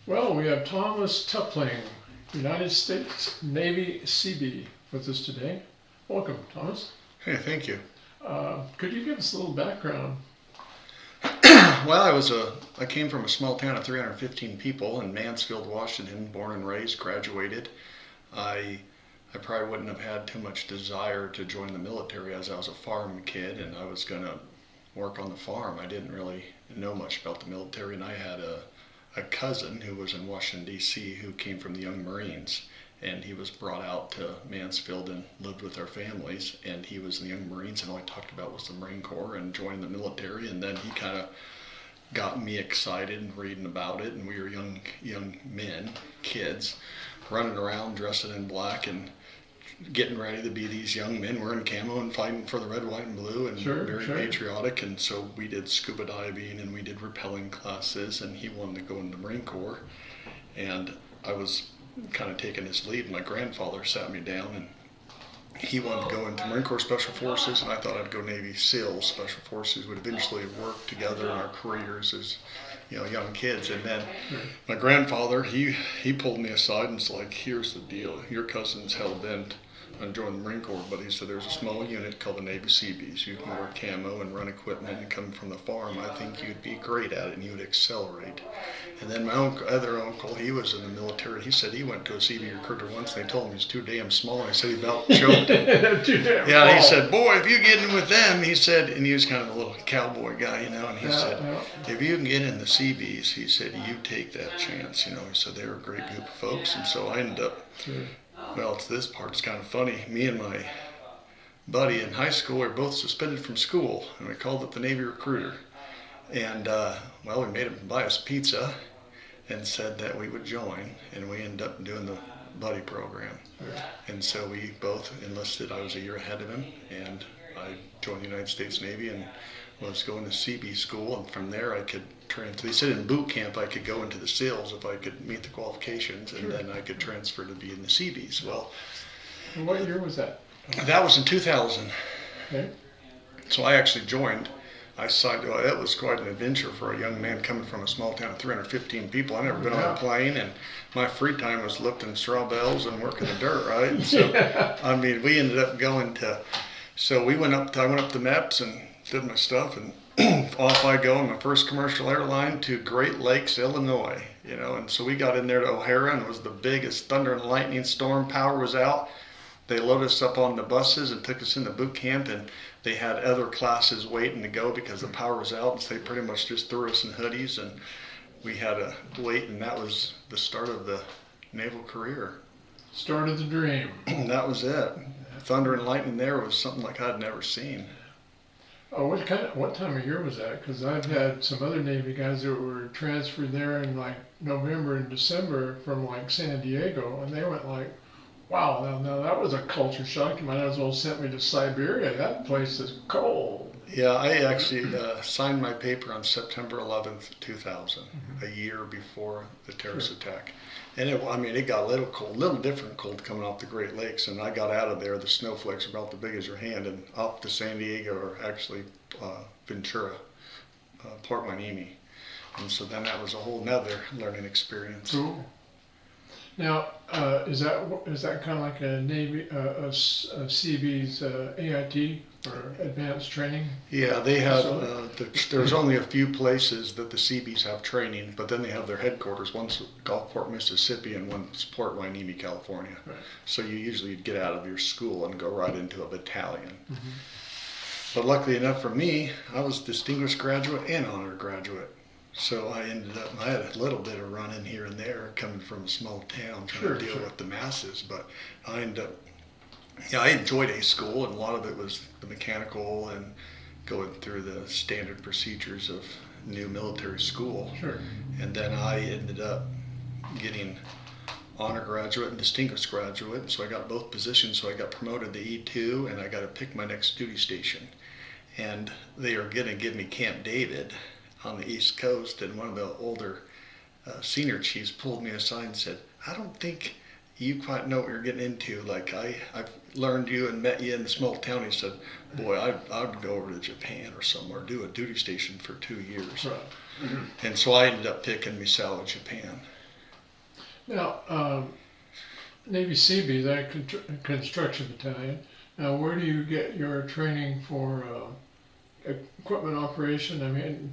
Well, we have Thomas Tupling, United States Navy Seabee, with us today. Welcome, Thomas. Hey, thank you. Could you give us a little background? Well, I came from a small town of 315 people in Mansfield, Washington, born and raised, graduated. I I probably wouldn't have had too much desire to join the military as I was a farm kid and I was going to work on the farm. I didn't really know much about the military, and I had a cousin who was in Washington, D.C., who came from the Young Marines. And he was brought out to Mansfield and lived with our families. And he was in the Young Marines, and all he talked about was the Marine Corps and joining the military. And then he kind of got me excited and reading about it. And we were young men, kids, running around dressing in black and getting ready to be these young men wearing camo and fighting for the red, white, and blue, and very Sure. patriotic. And so we did scuba diving and we did rappelling classes, and he wanted to go into the Marine Corps. And I was kind of taking his lead. My grandfather sat me down, and he wanted to go into Marine Corps Special Forces, and I thought I'd go Navy SEALs. Special Forces would eventually work together in our careers as young kids. And then my grandfather, he pulled me aside and was like, "Here's the deal. Your cousin's hell bent on joining the Marine Corps, but he said there's a small unit called the Navy Seabees. You can wear camo and run equipment and come from the farm. I think you'd be great at it and you would accelerate." And then my other uncle, he was in the military. He said he went to a Seabee recruiter once, and they told him he was too damn small, and he said he about choked him. Too damn Yeah, he tall. said, "Boy, if you get in with them," he said, and he was kind of a little cowboy guy, and he said, Yeah. "if you can get in the Seabees," he said, "you take that chance." He said they were a great group of folks. And so I ended up, Sure. well, it's this part's kind of funny. Me and my buddy in high school were both suspended from school, and we called up the Navy recruiter. And, well, we made him buy us pizza and said that we would join, and we ended up doing the buddy program. Sure. And so we both enlisted. I was a year ahead of him, and I joined the United States Navy and was going to Seabee school, and from there I could transfer. They said in boot camp I could go into the SEALs if I could meet the qualifications, and then I could transfer to be in the Seabees. Well, And what year was that? that was in 2000. Okay. So I actually joined. I signed. Well, that was quite an adventure for a young man coming from a small town of 315 people. I'd never been on a plane, and my free time was lifting straw bales and working the dirt, right? And so, I mean, we ended up going to. So we went up. I went up to MEPS and did my stuff, and off I go on my first commercial airline to Great Lakes, Illinois. And so we got in there to O'Hara, and it was the biggest thunder and lightning storm. Power was out. They loaded us up on the buses and took us into boot camp, and they had other classes waiting to go because the power was out, and so they pretty much just threw us in hoodies, and we had to wait, and that was the start of the naval career. Start of the dream. That was it. Thunder and lightning there was something like I'd never seen. Oh, what time of year was that? Because I've had some other Navy guys that were transferred there in like November and December from like San Diego, and they went like, "Wow, now that was a culture shock. You might as well sent me to Siberia. That place is cold." Yeah, I actually signed my paper on September 11th, 2000, a year before the terrorist attack. And it got a little cold, a little different cold coming off the Great Lakes. And I got out of there, the snowflakes were about the big as your hand, and up to San Diego, or actually Ventura, Port Hueneme. And so then that was a whole nother learning experience. Cool. Now, is that kind of like a Navy, a CB's AIT or advanced training? Yeah, they have. So- There's only a few places that the Seabees have training, but then they have their headquarters. One's Gulfport, Mississippi, and one's Port Hueneme, California. Right. So you usually get out of your school and go right into a battalion. But luckily enough for me, I was distinguished graduate and honor graduate. So I had a little bit of running here and there coming from a small town trying to deal with the masses, but I ended up, I enjoyed A school, and a lot of it was the mechanical and going through the standard procedures of new military school. Sure. And then I ended up getting honor graduate and distinguished graduate, so I got both positions. So I got promoted to E2, and I got to pick my next duty station. And they are going to give me Camp David on the East Coast, and one of the older senior chiefs pulled me aside and said, "I don't think you quite know what you're getting into. Like I've learned you and met you in the small town." He said, "Boy, I'd go over to Japan or somewhere, do a duty station for 2 years." Right. And so I ended up picking Misawa, Japan. Now, Navy Seabee, that construction battalion. Now, where do you get your training for equipment operation? I mean,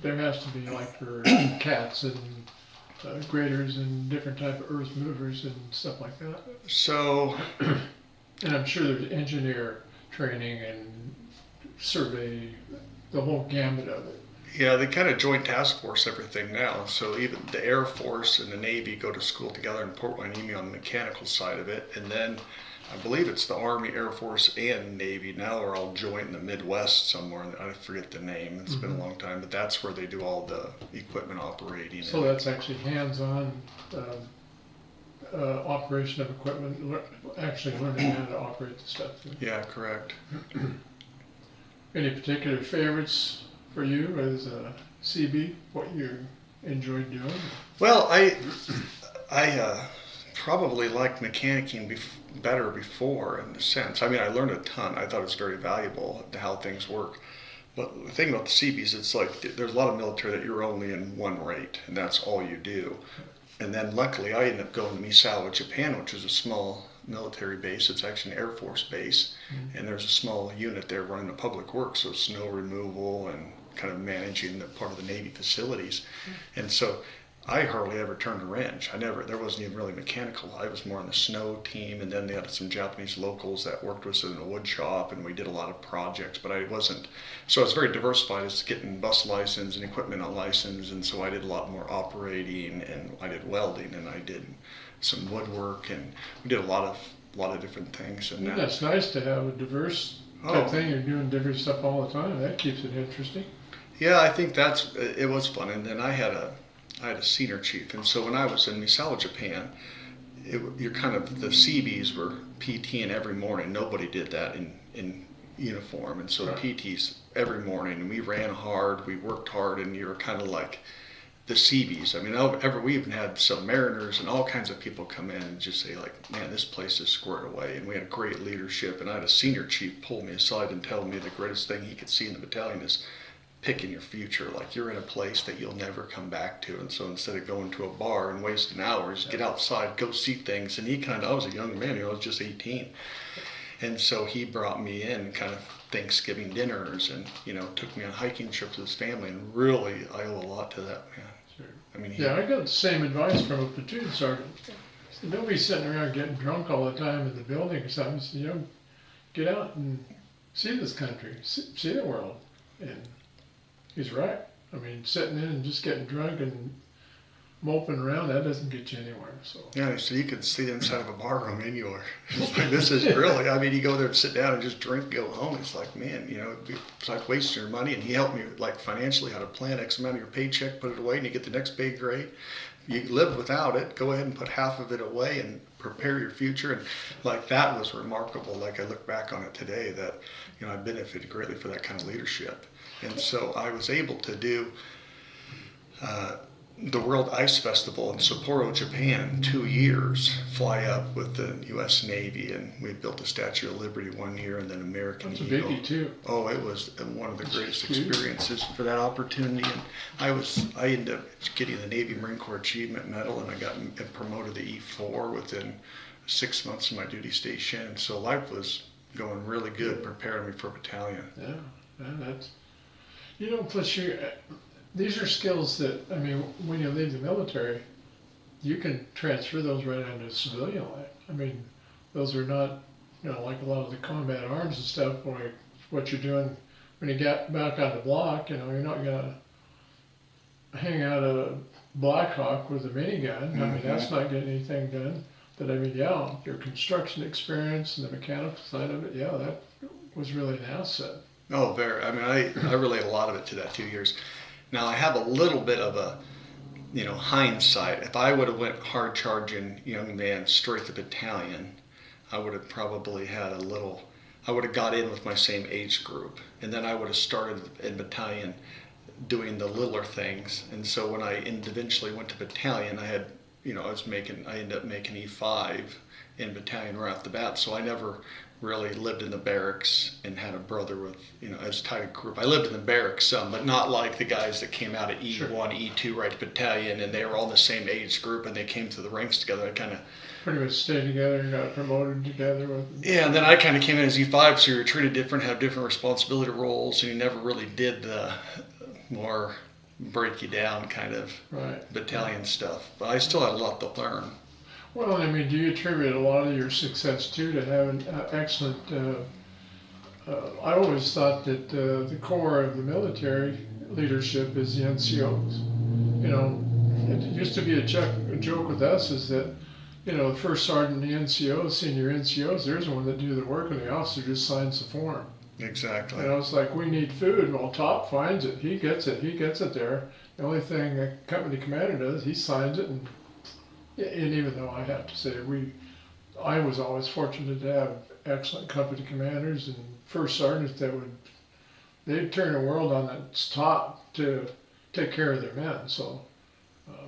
there has to be like for cats and graders and different type of earth movers and stuff like that. So And I'm sure there's engineer training and survey, the whole gamut of it. yeah, they kind of joint task force everything now. So even the Air Force and the Navy go to school together in Port Hueneme on the mechanical side of it, and then I believe it's the Army, Air Force, and Navy now are all joint in the Midwest somewhere. I forget the name. It's been a long time, but that's where they do all the equipment operating. So that's actually hands-on operation of equipment, actually learning how to operate the stuff. Yeah, correct. Any particular favorites for you as a CB? What you enjoyed doing? Well, I probably liked mechanicking better before in a sense. I mean, I learned a ton. I thought it was very valuable to how things work. But the thing about the Seabees, it's like there's a lot of military that you're only in one rate, and that's all you do. And then luckily, I ended up going to Misawa, Japan, which is a small military base. It's actually an Air Force base, and there's a small unit there running the public works, so snow removal and kind of managing the part of the Navy facilities. And so I hardly ever turned a wrench. There wasn't even really mechanical. I was more on the snow team, and then they had some Japanese locals that worked with us in the wood shop, and we did a lot of projects, but I wasn't, so I was very diversified as to getting bus license and equipment on license, and so I did a lot more operating, and I did welding, and I did some woodwork, and we did a lot of different things. And That's nice to have a diverse type thing. You're doing different stuff all the time. That keeps it interesting. Yeah, I think it was fun. And then I had a senior chief, and so when I was in Misawa, Japan, you're kind of the Seabees were PTing every morning. Nobody did that in uniform, and so the PTs every morning, and we ran hard, we worked hard, and you were kind of like the Seabees. I mean, we even had some mariners and all kinds of people come in and just say like, man, this place is squared away. And we had great leadership, and I had a senior chief pull me aside and tell me the greatest thing he could see in the battalion is picking your future. Like, you're in a place that you'll never come back to, and so instead of going to a bar and wasting hours, get outside, go see things. And I was a young man, I was just 18, and so he brought me in kind of Thanksgiving dinners, and took me on hiking trips with his family, and really I owe a lot to that man. Sure. I mean, I got the same advice from a platoon sergeant. Don't be sitting around getting drunk all the time in the building or something. He said, get out and see this country, see the world. And he's right. I mean, sitting in and just getting drunk and moping around, that doesn't get you anywhere. So yeah, so you could see the inside of a bar room anywhere. It's like, this is really, I mean, you go there and sit down and just drink, go home. It's like, man, it's like wasting your money. And he helped me like financially how to plan X amount of your paycheck, put it away, and you get the next pay grade. You live without it, go ahead and put half of it away and prepare your future. And like, that was remarkable. Like, I look back on it today that, I benefited greatly for that kind of leadership. And so I was able to do the World Ice Festival in Sapporo, Japan, 2 years, fly up with the U.S. Navy, and we built the Statue of Liberty one year, and then American that's a Eagle. biggie too. Oh, it was one of the greatest experiences for that opportunity, and I ended up getting the Navy Marine Corps Achievement Medal, and I got promoted to E4 within 6 months of my duty station, and so life was going really good, preparing me for battalion. Yeah, that's plus these are skills that, I mean, when you leave the military, you can transfer those right into civilian life. I mean, those are not, like a lot of the combat arms and stuff, like what you're doing when you get back on the block, you're not going to hang out a Black Hawk with a minigun. I mean, that's not getting anything done. But I mean, your construction experience and the mechanical side of it, that was really an asset. Oh, very. I mean, I relate a lot of it to that 2 years. Now, I have a little bit of a, hindsight. If I would have went hard charging young man straight to battalion, I would have probably I would have got in with my same age group. And then I would have started in battalion doing the littler things. And so when I eventually went to battalion, I ended up making E5 in battalion right off the bat. So I never really lived in the barracks and had a brother with, as tight a group. I lived in the barracks some, but not like the guys that came out of E1, Sure. E2, right battalion, and they were all in the same age group and they came to the ranks together. I kind of, Pretty much stayed together and got promoted together with. yeah, and then I kind of came in as E5, so you were treated different, had different responsibility roles, and you never really did the more break you down kind of Right. battalion stuff. But I still had a lot to learn. Well, I mean, do you attribute a lot of your success too to having excellent? I always thought that the core of the military leadership is the NCOs. You know, it used to be a joke with us is that, the first sergeant, the NCOs, senior NCOs, they're the one that do the work, and the officer just signs the form. Exactly. It's like, we need food. Well, Top finds it. He gets it there. The only thing a company commander does, he signs it, and even though I have to say I was always fortunate to have excellent company commanders and first sergeants that they'd turn the world on its top to take care of their men. So.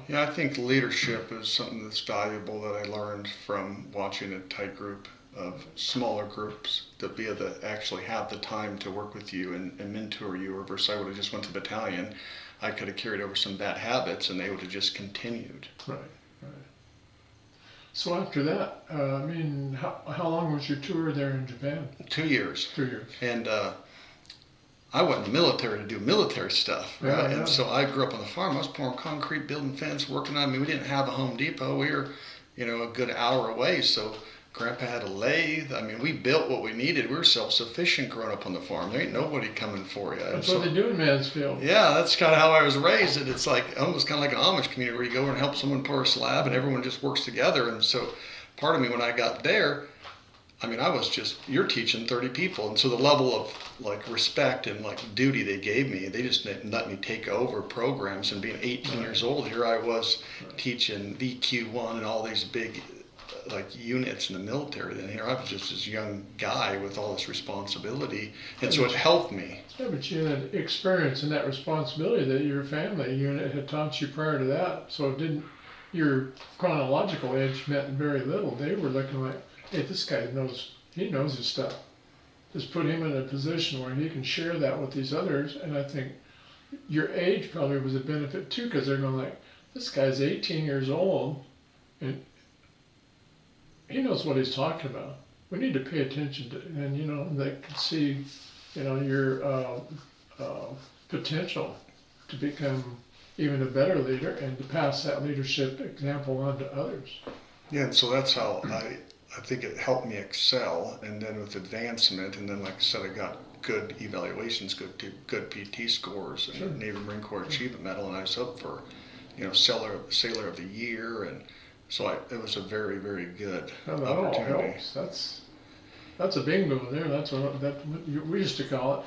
Yeah, I think leadership is something that's valuable that I learned from watching a tight group of smaller groups to be able to actually have the time to work with you and mentor you. Or versus I would have just went to battalion, I could have carried over some bad habits and they would have just continued. Right. So after that, I mean, how long was your tour there in Japan? 2 years. 2 years. And I went in the military to do military stuff, right? Yeah, yeah. And so I grew up on the farm. I was pouring concrete, building fence, working on. I mean, we didn't have a Home Depot. We were, a good hour away. So Grandpa had a lathe. I mean, we built what we needed. We were self-sufficient growing up on the farm. There ain't nobody coming for you. That's what they do in Mansfield. Yeah, that's kind of how I was raised. And it's like almost kind of like an Amish community where you go and help someone pour a slab and everyone just works together. And so part of me when I got there, I mean, you're teaching 30 people. And so the level of respect and duty they gave me, they just let me take over programs. And being 18 years old, here I was teaching VQ1 and all these big units in the military. And here I was just this young guy with all this responsibility. And so it helped me. Yeah, but you had experience in that responsibility that your family unit had taught you prior to that. So your chronological age meant very little. They were looking like, hey, this guy knows his stuff. Just put him in a position where he can share that with these others. And I think your age probably was a benefit too, because they're going like, this guy's 18 years old and he knows what he's talking about. We need to pay attention to, and they can see, your potential to become even a better leader and to pass that leadership example on to others. Yeah, and so that's how I think it helped me excel, and then with advancement, and then like I said, I got good evaluations, good PT scores, and Sure. Navy Marine Corps Achievement Medal, and I was up for, Sailor of the Year, and so it was a very, very good Well, that all opportunity. helps. That's a bingo there. That's what we used to call it.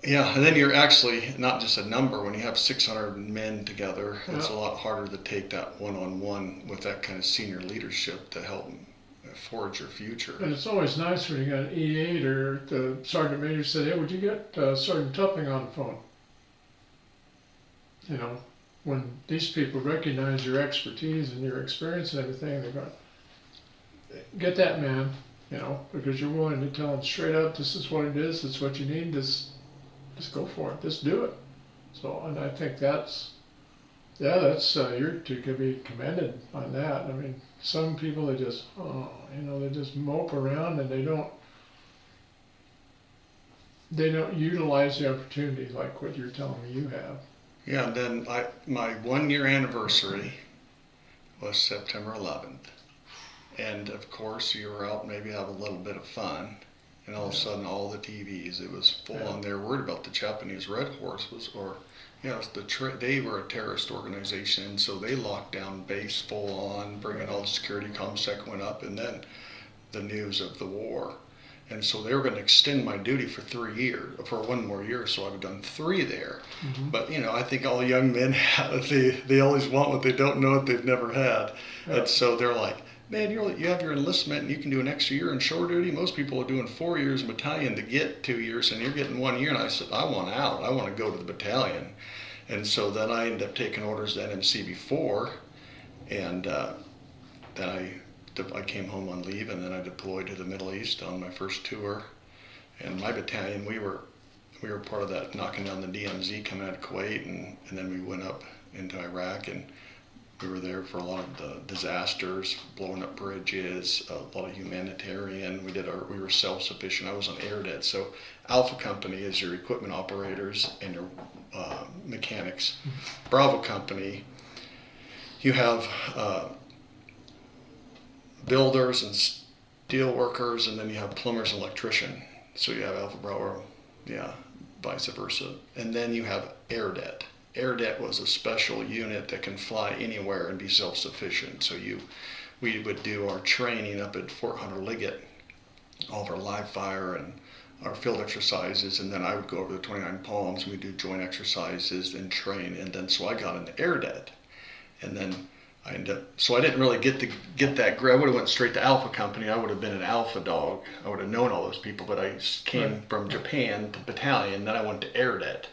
Yeah, and then you're actually not just a number. When you have 600 men together, it's a Yeah. lot harder to take that one-on-one with that kind of senior leadership to help forge your future. And it's always nice when you got an E8 or the sergeant major said, hey, would you get Sergeant Tupling on the phone? When these people recognize your expertise and your experience and everything, they're going, get that man, because you're willing to tell them straight up, this is what it is, this is what you need, just go for it, just do it. So, and I think you're to be commended on that. I mean, some people, they just mope around and they don't utilize the opportunity like what you're telling me you have. Yeah, and then my 1 year anniversary was September 11th. And of course, you were out maybe have a little bit of fun. And all of a sudden, all the TVs, it was full on. They were worried about the Japanese Red Horse they were a terrorist organization, so they locked down base full on, bringing all the security ComSec went up, and then the news of the war. And so they were going to extend my duty for 1 more year, so I've done 3 there. Mm-hmm. But, I think all young men, they always want what they don't know what they've never had. Yeah. And so they're like, man, you have your enlistment and you can do an extra year in shore duty. Most people are doing 4 years in battalion to get 2 years, and you're getting 1 year. And I said, I want out. I want to go to the battalion. And so then I ended up taking orders to NMC before, and then I I came home on leave, and then I deployed to the Middle East on my first tour. And my battalion, we were part of that knocking down the DMZ coming out of Kuwait, and then we went up into Iraq, and we were there for a lot of the disasters, blowing up bridges, a lot of humanitarian. We were self-sufficient. I was on AirDet. So Alpha Company is your equipment operators and your mechanics. Bravo Company, you have builders and steel workers, and then you have plumbers and electrician. So you have Alpha Bravo, yeah, vice versa. And then you have AirDet. AirDet was a special unit that can fly anywhere and be self-sufficient. So we would do our training up at Fort Hunter Liggett, all of our live fire and our field exercises, and then I would go over to 29 Palms and we'd do joint exercises and train. And then so I got into AirDet, and then I didn't really get that grade. I would have went straight to Alpha Company. I would have been an Alpha dog. I would have known all those people, but I came from Japan to battalion, then I went to AirDet.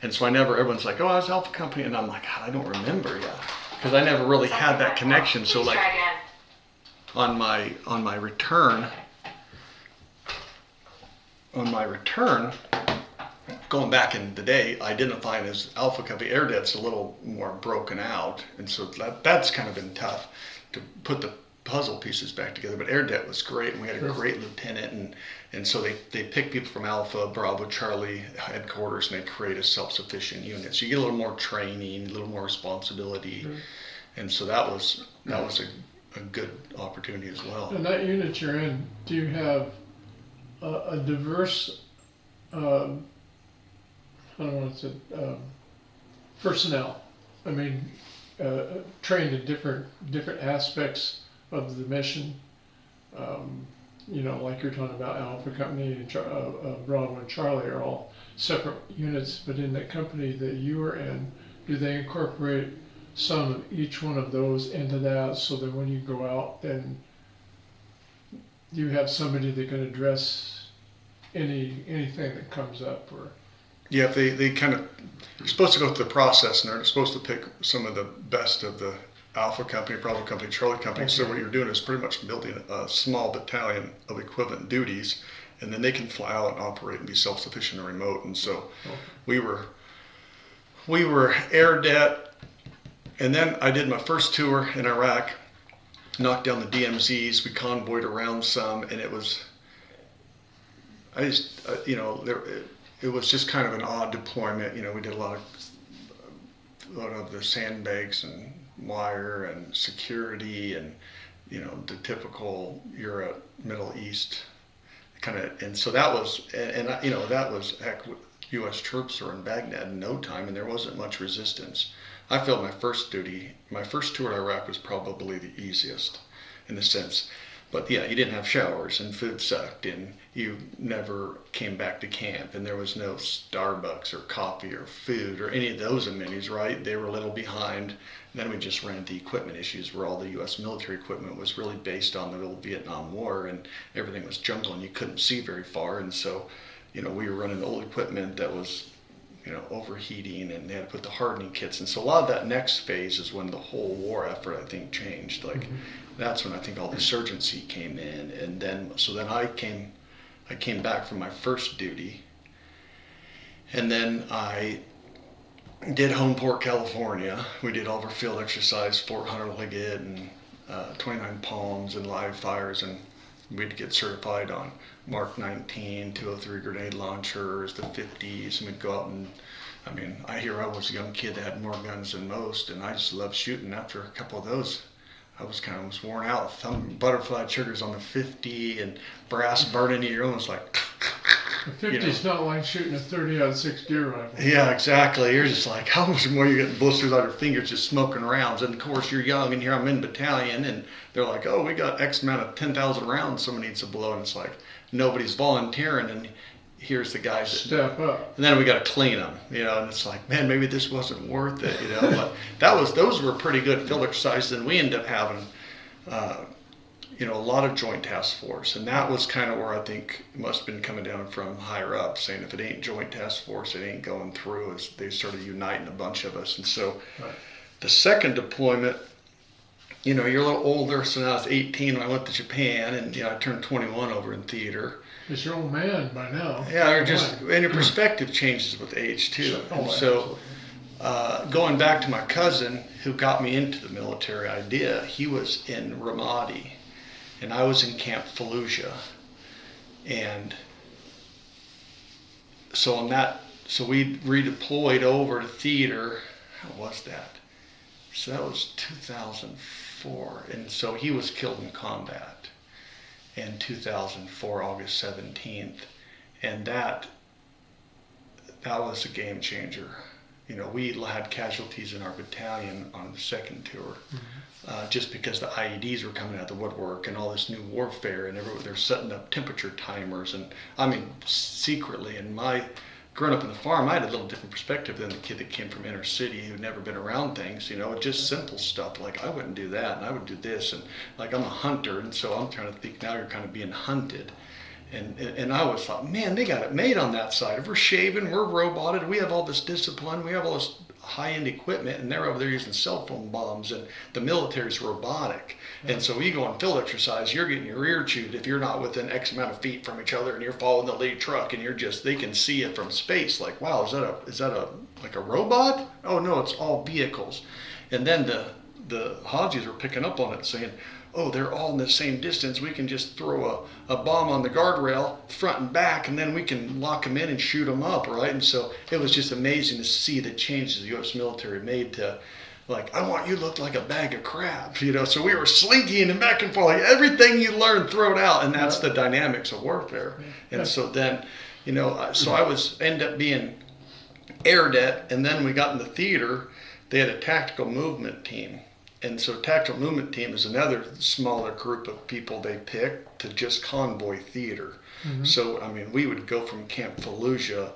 And so everyone's like, oh, I was Alpha Company, and I'm like, God, I don't remember yet, because I never really had that connection. So like on my return, going back in the day, identifying as Alpha Company. AirDet's a little more broken out, and so that's kind of been tough to put the puzzle pieces back together. But AirDet was great, and we had a great lieutenant, and so they pick people from Alpha, Bravo, Charlie headquarters, and they create a self-sufficient unit. So you get a little more training, a little more responsibility, and so that was a good opportunity as well. And that unit you're in, do you have a diverse I don't want to say personnel? I mean, trained in different aspects of the mission. Like you're talking about Alpha Company and Bravo and Charlie are all separate units, but in the company that you are in, do they incorporate some of each one of those into that, so that when you go out, then you have somebody that can address anything that comes up? Or yeah, they kind of, you're supposed to go through the process, and they're supposed to pick some of the best of the Alpha Company, Bravo Company, Charlie Company. Okay. So what you're doing is pretty much building a small battalion of equivalent duties, and then they can fly out and operate and be self-sufficient and remote. And so we were AirDet, and then I did my first tour in Iraq, knocked down the DMZs, we convoyed around some, and it was just kind of an odd deployment. We did a lot of the sandbags and wire and security, and the typical Europe, Middle East kind of. And so that was, that was heck. U.S. troops were in Baghdad in no time, and there wasn't much resistance. I felt my first tour in Iraq was probably the easiest in the sense. But yeah, you didn't have showers, and food sucked, and you never came back to camp, and there was no Starbucks or coffee or food or any of those amenities, right? They were a little behind. And then we just ran into equipment issues where all the U.S. military equipment was really based on the old Vietnam War, and everything was jungle, and you couldn't see very far. And so, we were running old equipment that was, overheating, and they had to put the hardening kits. And so a lot of that next phase is when the whole war effort, I think, changed. Like, that's when I think all the surgency came in, and then I came back from my first duty, and then I did Homeport, California. We did all of our field exercise, Fort Hunter Liggett, and 29 Palms and live fires, and we'd get certified on Mark 19, 203 grenade launchers, the 50s, and we'd go out and, I was a young kid that had more guns than most, and I just loved shooting. After a couple of those, I was kind of almost worn out. Butterfly triggers on the 50 and brass burning in your own. It's like, the 50's not like shooting a 30-06 deer rifle. Yeah, exactly. You're just like, how much more you're getting blisters on your fingers just smoking rounds. And of course, you're young, and here I'm in battalion, and they're like, oh, we got X amount of 10,000 rounds someone needs to blow. And it's like, nobody's volunteering, and here's the guys step up. And then we got to clean them, and it's like, man, maybe this wasn't worth it, But those were pretty good field exercises, and we ended up having, a lot of joint task force, and that was kind of where I think it must have been coming down from higher up, saying if it ain't joint task force, it ain't going through. As they started uniting a bunch of us, and so the second deployment you're a little older, so now I was 18 when I went to Japan, and I turned 21 over in theater. It's your old man by now. Yeah, and your perspective changes with age too. Sure. And Oh, so, absolutely. going back to my cousin who got me into the military idea, he was in Ramadi, and I was in Camp Fallujah, and so we redeployed over to theater. How was that? So that was 2004, and so he was killed in combat in 2004, August 17th, and that was a game changer. We had casualties in our battalion on the second tour, just because the IEDs were coming out of the woodwork and all this new warfare, and they're setting up temperature timers, and I mean secretly. And growing up in the farm, I had a little different perspective than the kid that came from inner city who'd never been around things. Just simple stuff like I wouldn't do that, and I would do this, and like I'm a hunter, and so I'm trying to think now you're kind of being hunted. And I always thought, man, they got it made on that side. If we're shaving, we're roboted, we have all this discipline, we have all this high-end equipment, and they're over there using cell phone bombs, and the military's robotic. And so you go on field exercise, you're getting your ear chewed if you're not within X amount of feet from each other, and you're following the lead truck, and they can see it from space. Like, wow, is that like a robot? Oh no, it's all vehicles. And then the Hajis were picking up on it, saying, oh, they're all in the same distance. We can just throw a bomb on the guardrail front and back, and then we can lock them in and shoot them up, right? And so it was just amazing to see the changes the U.S. military made to, like, I want you to look like a bag of crap, So we were slinking and back and forth, like everything you learn, throw it out, and that's the dynamics of warfare. And so then, so I ended up being air det, and then we got into theater. They had a tactical movement team. And so tactical movement team is another smaller group of people they picked to just convoy theater. Mm-hmm. So, we would go from Camp Fallujah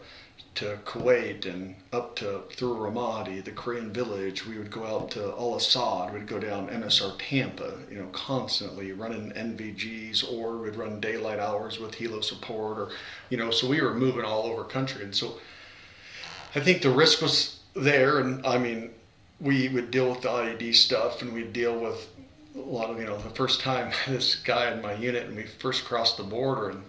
to Kuwait and up through Ramadi, the Korean village. We would go out to Al-Assad. We'd go down MSR Tampa, constantly running NVGs, or we'd run daylight hours with helo support, or, so we were moving all over country. And so I think the risk was there, and we would deal with the IED stuff, and we'd deal with a lot of, the first time this guy in my unit, and we first crossed the border, and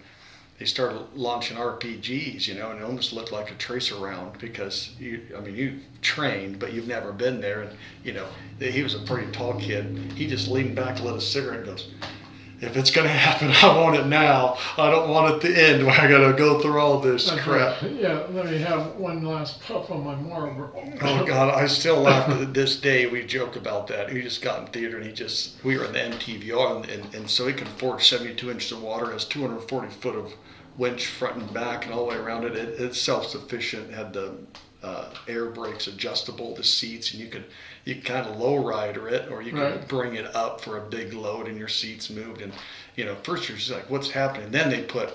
they started launching RPGs, and it almost looked like a tracer round, because you trained, but you've never been there. And, he was a pretty tall kid. He just leaned back, lit a cigarette, and goes, if it's going to happen, I want it now. I don't want it to end where I got to go through all this crap. Yeah, let me have one last puff on my Marlboro. Oh, God, I still laugh to this day. We joke about that. He just got in theater, and we were in the MTVR, and so he can forge 72 inches of water, has 240 foot of winch front and back and all the way around it. It's self-sufficient, had the air brakes adjustable, the seats, and you could kind of low rider it, or you could bring it up for a big load, and your seats moved. And first you're just like, what's happening? Then they put,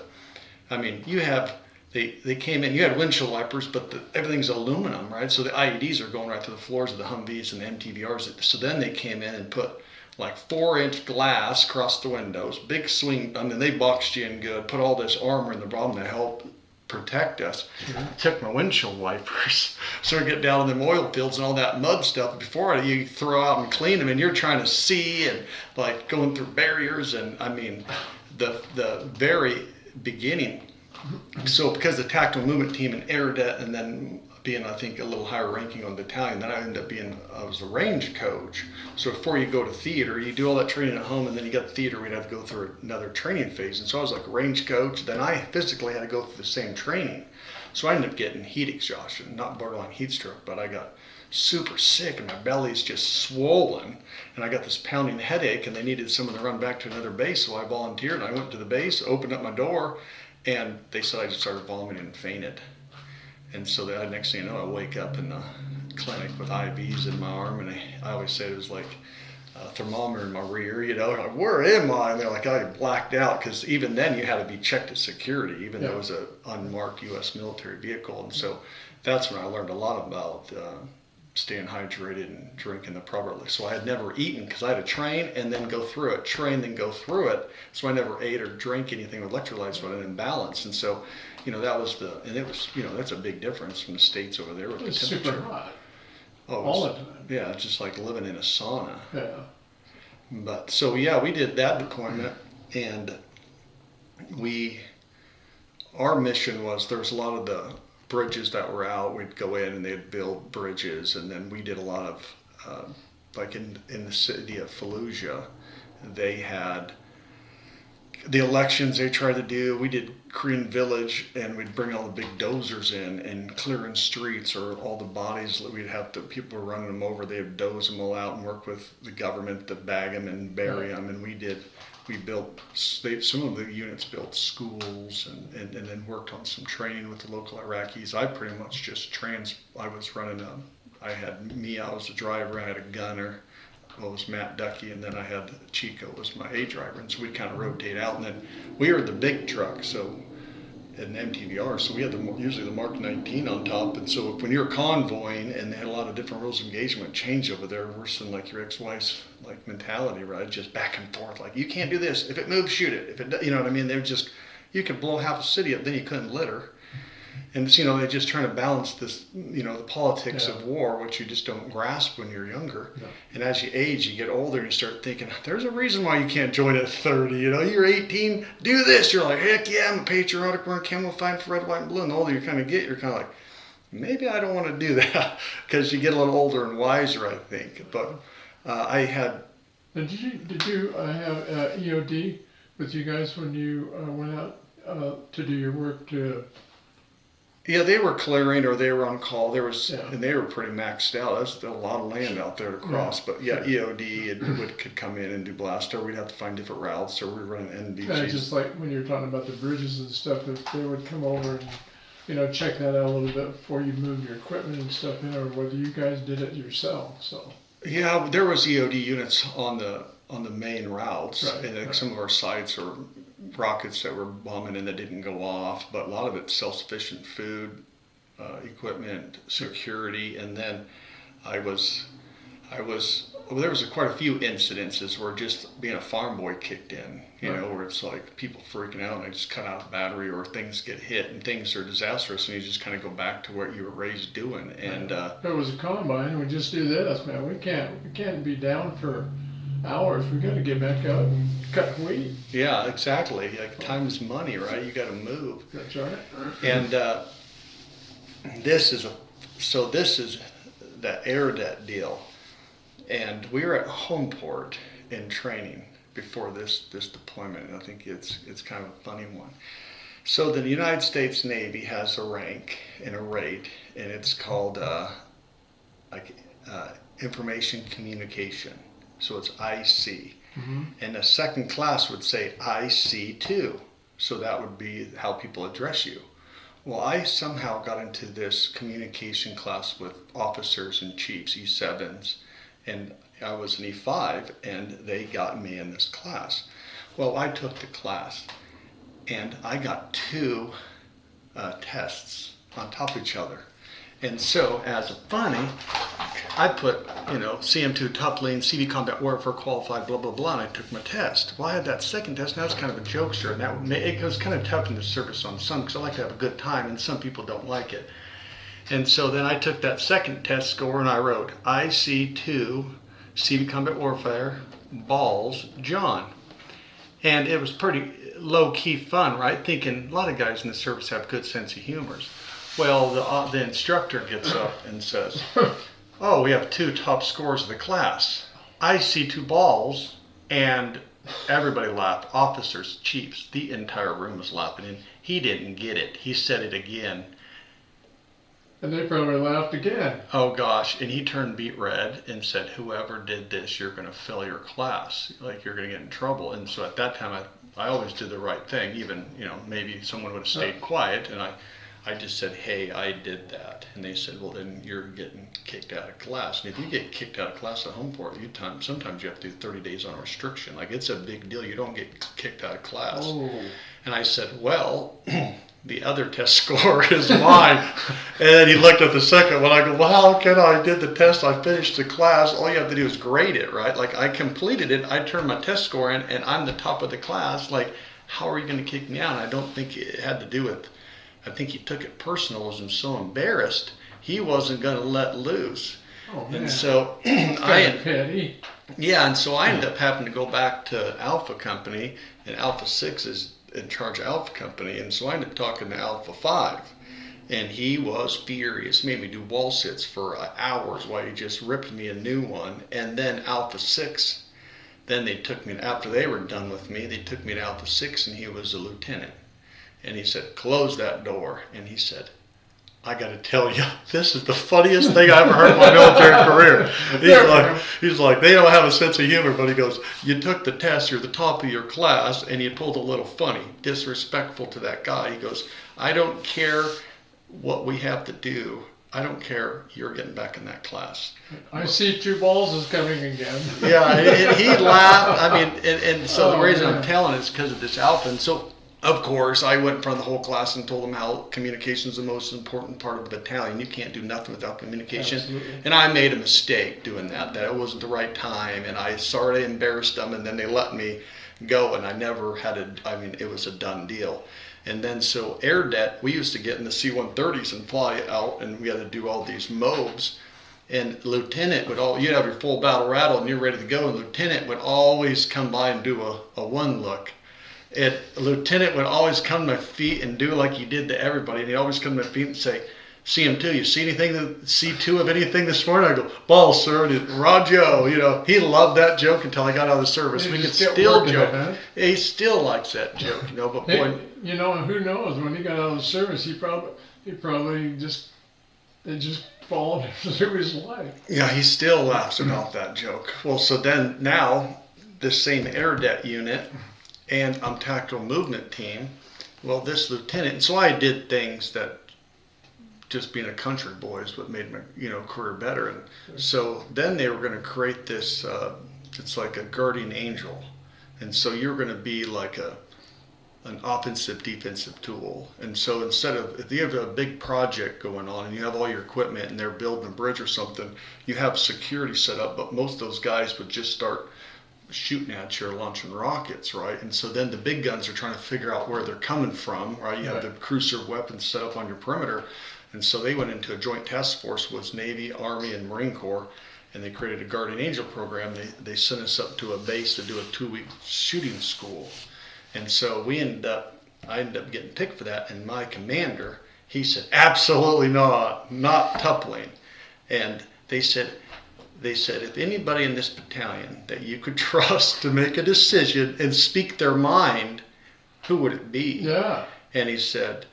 they came in, you had windshield wipers, but everything's aluminum, right? So the IEDs are going right to the floors of the Humvees and the MTVRs. So then they came in and put like 4-inch glass across the windows, big swing. They boxed you in good, put all this armor in the bottom to help protect us. I took my windshield wipers, so I get down in the oil fields and all that mud stuff. Before you throw out and clean them, and you're trying to see and like going through barriers, and the very beginning. So because the tactical movement team and air det, and then being, I think, a little higher ranking on battalion, then I was a range coach. So before you go to theater, you do all that training at home, and then you got theater, we'd have to go through another training phase. And so I was like a range coach, then I physically had to go through the same training. So I ended up getting heat exhaustion, not borderline heat stroke, but I got super sick, and my belly's just swollen, and I got this pounding headache, and they needed someone to run back to another base, so I volunteered, and I went to the base, opened up my door, and they said I just started vomiting and fainted. And so the next thing you know, I wake up in the clinic with IVs in my arm, and I always say it was like a thermometer in my rear, like, where am I? And they're like, oh, you're blacked out, because even then you had to be checked at security, even though it was an unmarked U.S. military vehicle. And so that's when I learned a lot about staying hydrated and drinking the proper. So I had never eaten, because I had to train and then go through it, train, then go through it. So I never ate or drank anything with electrolytes, so I had an imbalance. And so, that was and it was, that's a big difference from the States over there with the temperature. Super hot. Oh, all the time. Yeah, it's just like living in a sauna. Yeah. But so yeah, we did that deployment, and we our mission was there's a lot of the bridges that were out. We'd go in and they'd build bridges, and then we did a lot of like in the city of Fallujah, they had the elections they tried to do. We did Korean Village, and we'd bring all the big dozers in and clearing streets or all the bodies that we'd have to, people were running them over. They'd doze them all out and work with the government to bag them and bury them. And we built, some of the units built schools and then worked on some training with the local Iraqis. I pretty much just I was running I was the driver, I had a gunner, was Matt Ducky, and then I had Chico was my A driver, and so we'd kind of rotate out, and then we were the big truck, so an MTVR, so we had usually the Mark 19 on top, and so when you're convoying and they had a lot of different rules of engagement change over there, worse than like your ex-wife's like mentality, right? Just back and forth, like you can't do this. If it moves, shoot it. If it, you know what I mean? They're just, you could blow half a city up, then you couldn't litter. And they're just trying to balance this, the politics of war, which you just don't grasp when you're younger. Yeah. And as you age, you get older, and you start thinking, there's a reason why you can't join at 30. You're 18, do this. You're like, heck yeah, I'm a patriotic, wearing camo, fighting for red, white, and blue. And the older you kind of get, you're kind of like, maybe I don't want to do that, because you get a little older and wiser, I think. But I had. Did you have EOD with you guys when you went out to do your work to? Yeah, they were clearing or they were on call. And they were pretty maxed out. There's a lot of land out there to cross. Yeah. But yeah, EOD could come in and do blast, or we'd have to find different routes, or we'd run NVGs. Kind of just like when you were talking about the bridges and stuff, if they would come over and check that out a little bit before you move your equipment and stuff in, or whether you guys did it yourself. So. Yeah, there was EOD units on the main routes, right, and some of our sites are rockets that were bombing and that didn't go off, but a lot of it's self-sufficient food, equipment, security, and then there was quite a few incidences where just being a farm boy kicked in, where it's like people freaking out and they just cut out a battery, or things get hit and things are disastrous, and you just kind of go back to what you were raised doing. And if it was a combine, we just do this, man. We can't be down for hours. We got to get back out and cut wheat. Yeah, exactly. Like time is money, right? You got to move. That's right. And this is the AirDet deal. And we were at Homeport in training before this deployment, and I think it's kind of a funny one. So the United States Navy has a rank and a rate, and it's called information communication. So it's IC. Mm-hmm. And a second class would say IC2. So that would be how people address you. Well, I somehow got into this communication class with officers and chiefs, E7s, and I was an E5, and they got me in this class. Well, I took the class, and I got two tests on top of each other. And so, as a funny, I put, CM2 Tupling, Seabee Combat Warfare Qualified, blah, blah, blah, and I took my test. Well, I had that second test, and that was kind of a jokester, and it was kind of tough in the service on some, because I like to have a good time, and some people don't like it. And so then I took that second test score, and I wrote IC2, Seabee Combat Warfare, Balls, John. And it was pretty low-key fun, right? Thinking a lot of guys in the service have good sense of humors. Well, the instructor gets up and says, oh, we have two top scores of the class. I see two balls, and everybody laughed. Officers, chiefs, the entire room was laughing, and he didn't get it. He said it again. And they probably laughed again. Oh, gosh. And he turned beet red and said, whoever did this, you're going to fail your class. Like, you're going to get in trouble. And so at that time, I always did the right thing. Even, maybe someone would have stayed quiet, and I just said, hey, I did that. And they said, well, then you're getting kicked out of class. And if you get kicked out of class at Homeport, sometimes you have to do 30 days on restriction. Like, it's a big deal. You don't get kicked out of class. Oh. And I said, well, the other test score is mine. And then he looked at the second one. I go, well, how can I did the test? I finished the class. All you have to do is grade it, right? Like, I completed it. I turned my test score in, and I'm the top of the class. Like, how are you going to kick me out? And I don't think it had to do with... I think he took it personal, was so embarrassed, he wasn't going to let loose. Oh, man. And so petty. Yeah, and so I ended up having to go back to Alpha Company, and Alpha 6 is in charge of Alpha Company, and so I ended up talking to Alpha 5. And he was furious, made me do wall sits for hours while he just ripped me a new one. And then Alpha 6, then they took me, after they were done with me, they took me to Alpha 6 and he was a lieutenant. And he said, close that door. And he said, I got to tell you, this is the funniest thing I ever heard in my military career. He's like, they don't have a sense of humor, but he goes, you took the test, you're the top of your class, and you pulled a little funny, disrespectful to that guy. He goes, I don't care what we have to do. I don't care. You're getting back in that class. I see 2 balls is coming again. Yeah, and he laughed. I mean, and so the reason I'm telling is because of this Alpha. And so, of course, I went in front of the whole class and told them how communication is the most important part of the battalion. You can't do nothing without communication. Absolutely. And I made a mistake doing that it wasn't the right time. And I sort of embarrassed them, and then they let me go. And I never had it was a done deal. And then so air det, we used to get in the C-130s and fly out, and we had to do all these MOBs. And lieutenant you'd have your full battle rattle and you're ready to go, and lieutenant would always come by and do a one look. And lieutenant would always come to my feet and do like he did to everybody. And he'd always come to my feet and say, CM2, you see anything, C2 of anything this morning? I go, ball, sir. And Roger, he loved that joke until I got out of the service. We could still joke. Huh? He still likes that joke, but boy. And who knows, when he got out of the service, he probably just followed him through his life. Yeah, he still laughs about that joke. Well, so then now, this same air det unit, and I'm tactical movement team. Well, this lieutenant, so I did things that just being a country boy is what made my career better. And so then they were going to create this. It's like a guardian angel, and so you're going to be like an offensive defensive tool. And so instead of, if you have a big project going on and you have all your equipment and they're building a bridge or something, you have security set up, but most of those guys would just start shooting at you or launching rockets, right? And so then the big guns are trying to figure out where they're coming from, right? You have the cruiser weapons set up on your perimeter. And so they went into a joint task force with Navy, Army, and Marine Corps, and they created a Guardian Angel program. They sent us up to a base to do a 2-week shooting school. And so I ended up getting picked for that. And my commander, he said, absolutely not Tupling. And they said, if anybody in this battalion that you could trust to make a decision and speak their mind, who would it be? Yeah. And he said,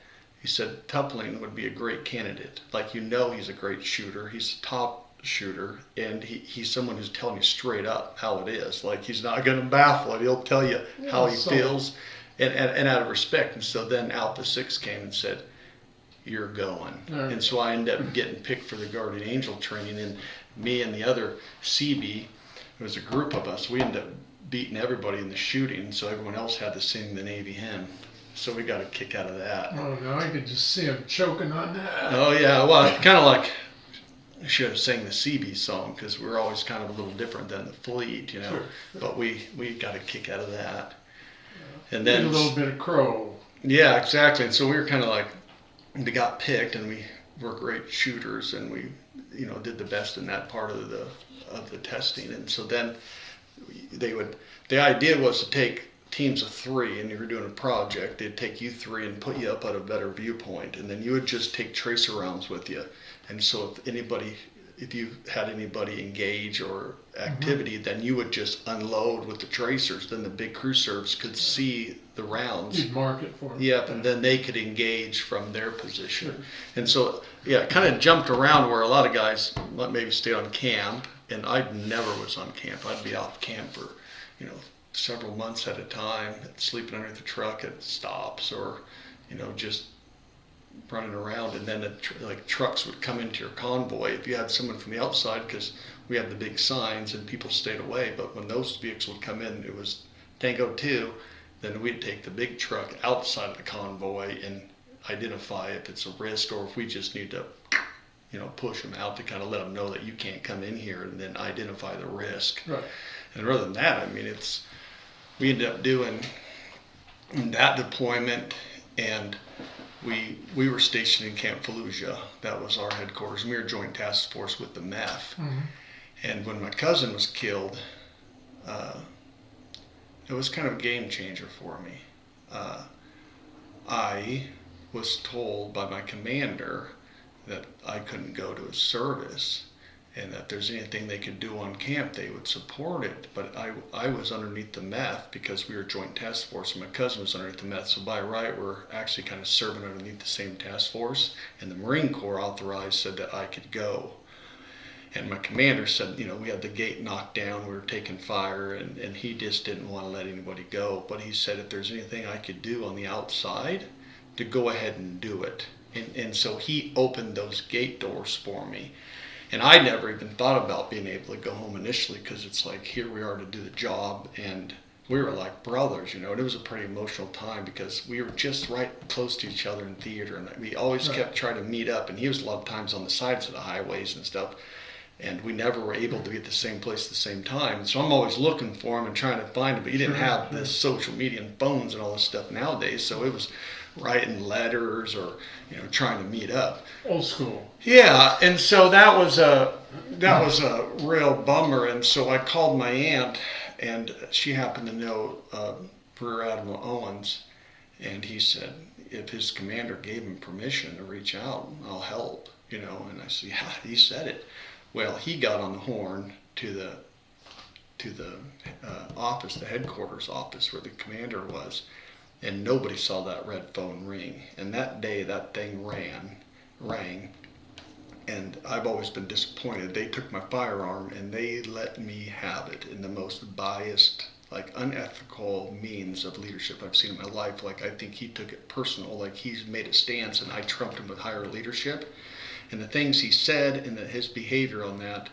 Tupling would be a great candidate. He's a great shooter. He's a top shooter, and he's someone who's telling you straight up how it is. He's not going to baffle it. He'll tell you how he feels, and out of respect. And so then Alpha 6 came and said, you're going. Right. And so I ended up getting picked for the Guardian Angel training, and me and the other Seabee, it was a group of us, we ended up beating everybody in the shooting, so everyone else had to sing the Navy hymn. So we got a kick out of that. Oh, no, I could just see him choking on that. Oh, yeah. Well, kind of like I should have sang the Seabee song, because we're always kind of a little different than the fleet, Sure. But we got a kick out of that. Yeah. And then a little bit of crow. Yeah, exactly. And so we were kind of we got picked, and we were great shooters, and we, did the best in that part of the testing. And so then the idea was to take teams of 3, and you were doing a project, they'd take you 3 and put you up at a better viewpoint, and then you would just take tracer rounds with you. And so if you had anybody engage or activity, then you would just unload with the tracers. Then the big crew serves could see the rounds. You'd mark it for them. Yep, and then they could engage from their position. Sure. And so, it kind of jumped around where a lot of guys maybe stayed on camp, and I never was on camp. I'd be off camp for, several months at a time, sleeping underneath the truck at stops, or, just running around. And then trucks would come into your convoy if you had someone from the outside, because we had the big signs and people stayed away. But when those vehicles would come in, it was Tango 2, then we'd take the big truck outside of the convoy and identify if it's a risk, or if we just need to push them out to kind of let them know that you can't come in here, and then identify the risk. Right. And rather than that, we ended up doing that deployment, and we were stationed in Camp Fallujah. That was our headquarters. We were joint task force with the MEF. Mm-hmm. And when my cousin was killed, uh, it was kind of a game changer for me. Uh, I was told by my commander that I couldn't go to his service and that there's anything they could do on camp, they would support it. But I was underneath the meth because we were joint task force, and my cousin was underneath the meth. So by right, we're actually kind of serving underneath the same task force. And the Marine Corps authorized, said that I could go. And my commander said, we had the gate knocked down, we were taking fire, and he just didn't want to let anybody go. But he said if there's anything I could do on the outside, to go ahead and do it. And so he opened those gate doors for me. And I never even thought about being able to go home initially, because it's like, here we are to do the job, and we were like brothers, and it was a pretty emotional time because we were just right close to each other in theater, and we always kept trying to meet up, and he was a lot of times on the sides of the highways and stuff, and we never were able to be at the same place at the same time. So I'm always looking for him and trying to find him, but he didn't have this social media and phones and all this stuff nowadays, so it was writing letters or trying to meet up. Old school. Yeah, and so that was a real bummer. And so I called my aunt, and she happened to know Rear Admiral Owens, and he said if his commander gave him permission to reach out, I'll help. And I said, yeah, he said it. Well, he got on the horn to the office, the headquarters office where the commander was. And nobody saw that red phone ring. And that day, that thing rang. And I've always been disappointed. They took my firearm and they let me have it in the most biased, like unethical means of leadership I've seen in my life. Like, I think he took it personal. Like, he's made a stance and I trumped him with higher leadership. And the things he said and his behavior on that,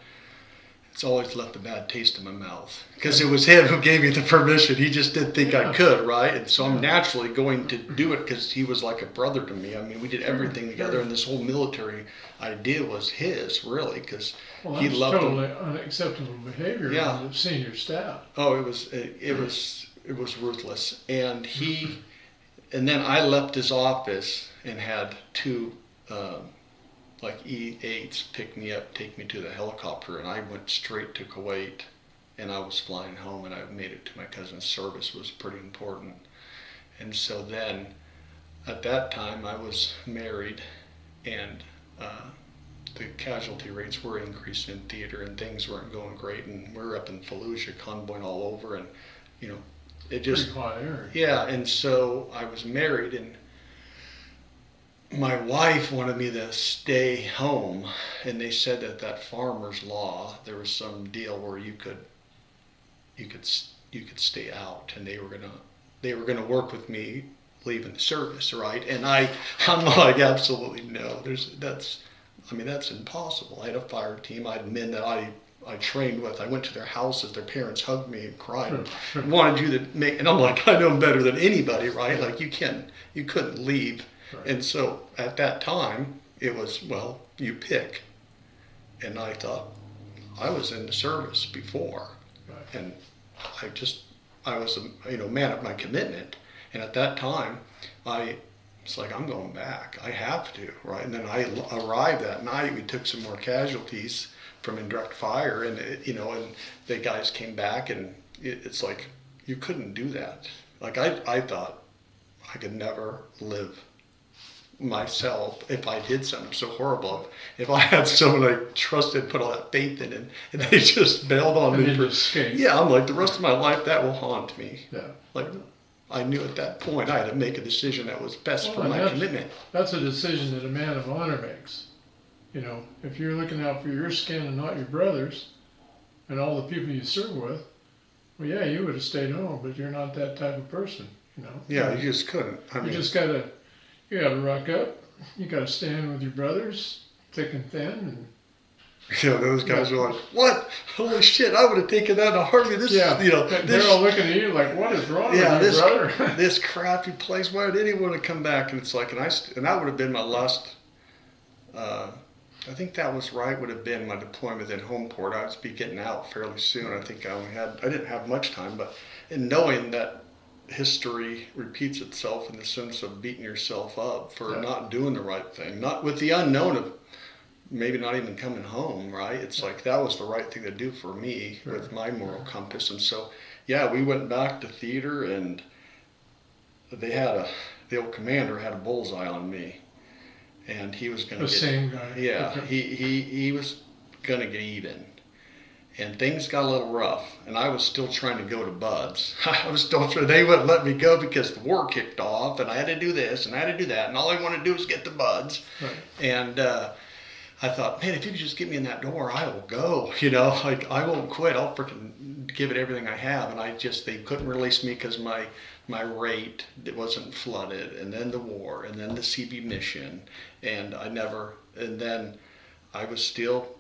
it's always left a bad taste in my mouth, because it was him who gave me the permission. He just didn't think I could, right? And so I'm naturally going to do it because he was like a brother to me. I mean, we did everything together, and this whole military idea was his, really, because he loved totally unacceptable behavior on the senior staff. Oh, it was ruthless. And then I left his office and had two like E8s pick me up, take me to the helicopter, and I went straight to Kuwait, and I was flying home, and I made it to my cousin's service. Was pretty important. And so then at that time I was married, and the casualty rates were increasing in theater, and things weren't going great, and we were up in Fallujah convoying all over, and it just pretty hot area. Yeah. And so I was married, and my wife wanted me to stay home, and they said that farmer's law, there was some deal where you could stay out, and they were gonna work with me leaving the service, right? And I'm like, absolutely no. That's impossible. I had a fire team. I had men that I trained with. I went to their houses. Their parents hugged me and cried. And wanted you to make, and I'm like, I know them better than anybody, right? Like, you couldn't leave. Right. And so at that time, it was, well, you pick. And I thought, I was in the service before. Right. And I was a man of my commitment. And at that time, it's like, I'm going back. I have to, right? And then I arrived that night. We took some more casualties from indirect fire, and and the guys came back, and it's like, you couldn't do that. Like, I thought I could never live myself if I did something so horrible. If I had someone I trusted, put all that faith in, and they just bailed on me. Yeah, I'm like, the rest of my life that will haunt me. Yeah. Like, I knew at that point I had to make a decision that was best for my commitment. That's a decision that a man of honor makes. If you're looking out for your skin and not your brother's and all the people you serve with, well, yeah, you would have stayed home, but you're not that type of person. Yeah, you just couldn't. You gotta rock up. You gotta stand with your brothers, thick and thin, and those guys are like, "What? Holy shit! I would have taken that in a heartbeat." They're all looking at you like, "What is wrong with you, brother?" This crappy place. Why would anyone want to come back? And it's like, and that would have been my last. I think that was right. Would have been my deployment in home port. I would be getting out fairly soon. I think I didn't have much time, but in knowing that history repeats itself in the sense of beating yourself up for not doing the right thing, not with the unknown of maybe not even coming home, right? It's like that was the right thing to do for me Sure. with my moral compass. And so, yeah, we went back to theater, and they had the old commander had a bullseye on me, and he was going The to get, same guy. yeah, Okay. he was going to get even. And things got a little rough, and I was still trying to go to Bud's. I was still trying, they wouldn't let me go because the war kicked off, and I had to do this, and I had to do that, and all I wanted to do was get to Bud's. Right. And I thought, man, if you could just get me in that door, I will go. You know, like I won't quit. I'll freaking give it everything I have. And they couldn't release me because my rate wasn't flooded, and then the war, and then the Seabee mission, and then I was still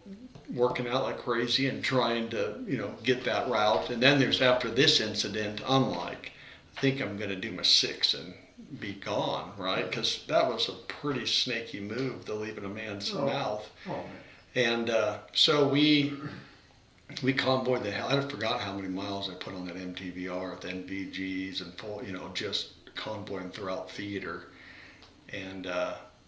working out like crazy and trying to, get that route. And then after this incident, I'm like, I think I'm going to do my 6 and be gone, right? Because that was a pretty snaky move, to leave in a man's mouth. Oh, man. And so we convoyed the hell. I forgot how many miles I put on that MTVR with NVGs and full, just convoying throughout theater. And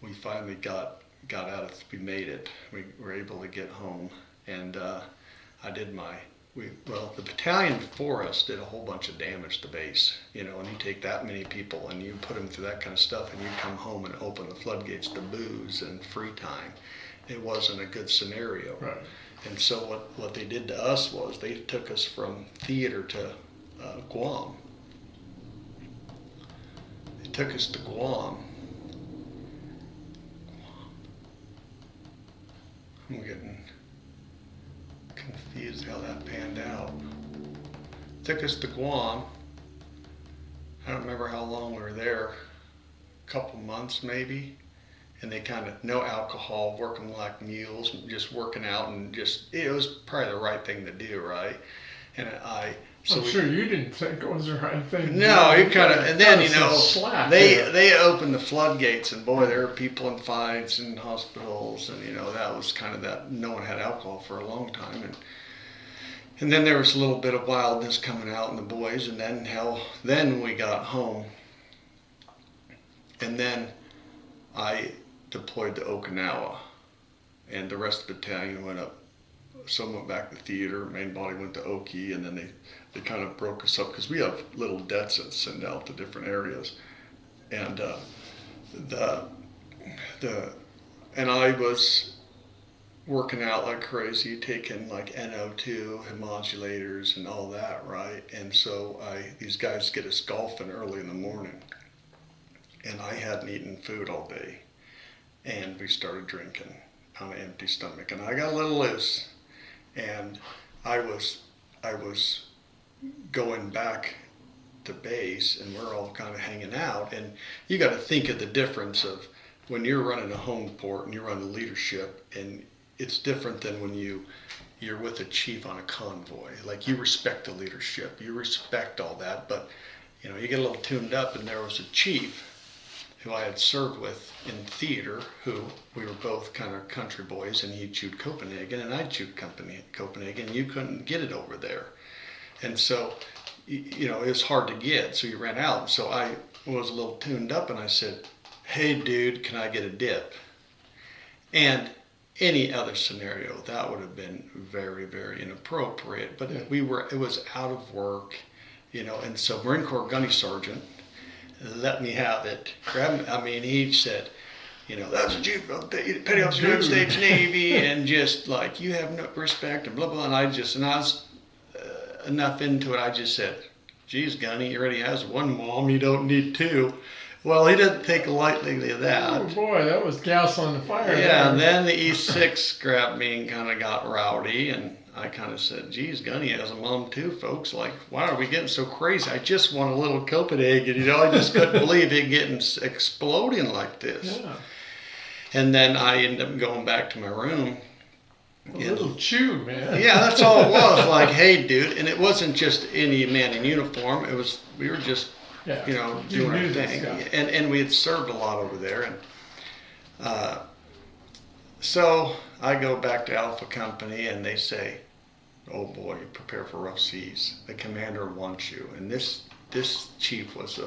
we finally got out of. We made it. We were able to get home, and I did the battalion before us did a whole bunch of damage to base, and you take that many people and you put them through that kind of stuff, and you come home and open the floodgates to booze and free time. It wasn't a good scenario. Right. And so what they did to us was they took us from theater to Guam. They took us to Guam. I'm getting confused how that panned out. Took us to Guam. I don't remember how long we were there. A couple months maybe. And they kind of, no alcohol, working like mules, just working out, and it was probably the right thing to do, right? And I'm sure you didn't think it was the right thing. No, you kind of, and then, they opened the floodgates, and boy, there were people in fights and hospitals, and, that was kind of that, no one had alcohol for a long time. And then there was a little bit of wildness coming out in the boys, and then we got home. And then I deployed to Okinawa, and the rest of the battalion went up. Some went back to theater, main body went to Oki, and then they kind of broke us up because we have little debts that send out to different areas. And and I was working out like crazy, taking like NO2 modulators and all that, right? And so these guys get us golfing early in the morning, and I hadn't eaten food all day, and we started drinking on an empty stomach, and I got a little loose, and I was going back to base, and we're all kind of hanging out, and you got to think of the difference of when you're running a home port and you're running leadership, and it's different than when you're with a chief on a convoy. Like, you respect the leadership, you respect all that, but you get a little tuned up, and there was a chief who I had served with in theater, who we were both kind of country boys, and he chewed Copenhagen and I chewed Copenhagen, and you couldn't get it over there. And so, it was hard to get, so you ran out. So I was a little tuned up, and I said, "Hey dude, can I get a dip?" And any other scenario, that would have been very, very inappropriate, but it was out of work, and so Marine Corps Gunny Sergeant let me have it. He said, that's a chief of the Petty Officer of the United States Navy, and just like, you have no respect, and blah, blah, and I was enough into it, I just said, geez, Gunny, he already has one mom, you don't need two. Well, he didn't take lightly to that. Oh boy, that was gas on the fire. Yeah, and then the E6 grabbed me and kind of got rowdy, and I kind of said, geez, Gunny has a mom too, folks. Like, why are we getting so crazy? I just want a little Copenhagen, I just couldn't believe it getting exploding like this. Yeah. And then I ended up going back to my room. A little chew, man. Yeah, that's all it was. Like, hey, dude. And it wasn't just any man in uniform. We were just, doing our thing. And we had served a lot over there. And so I go back to Alpha Company, and they say, oh boy, prepare for rough seas. The commander wants you. And this chief was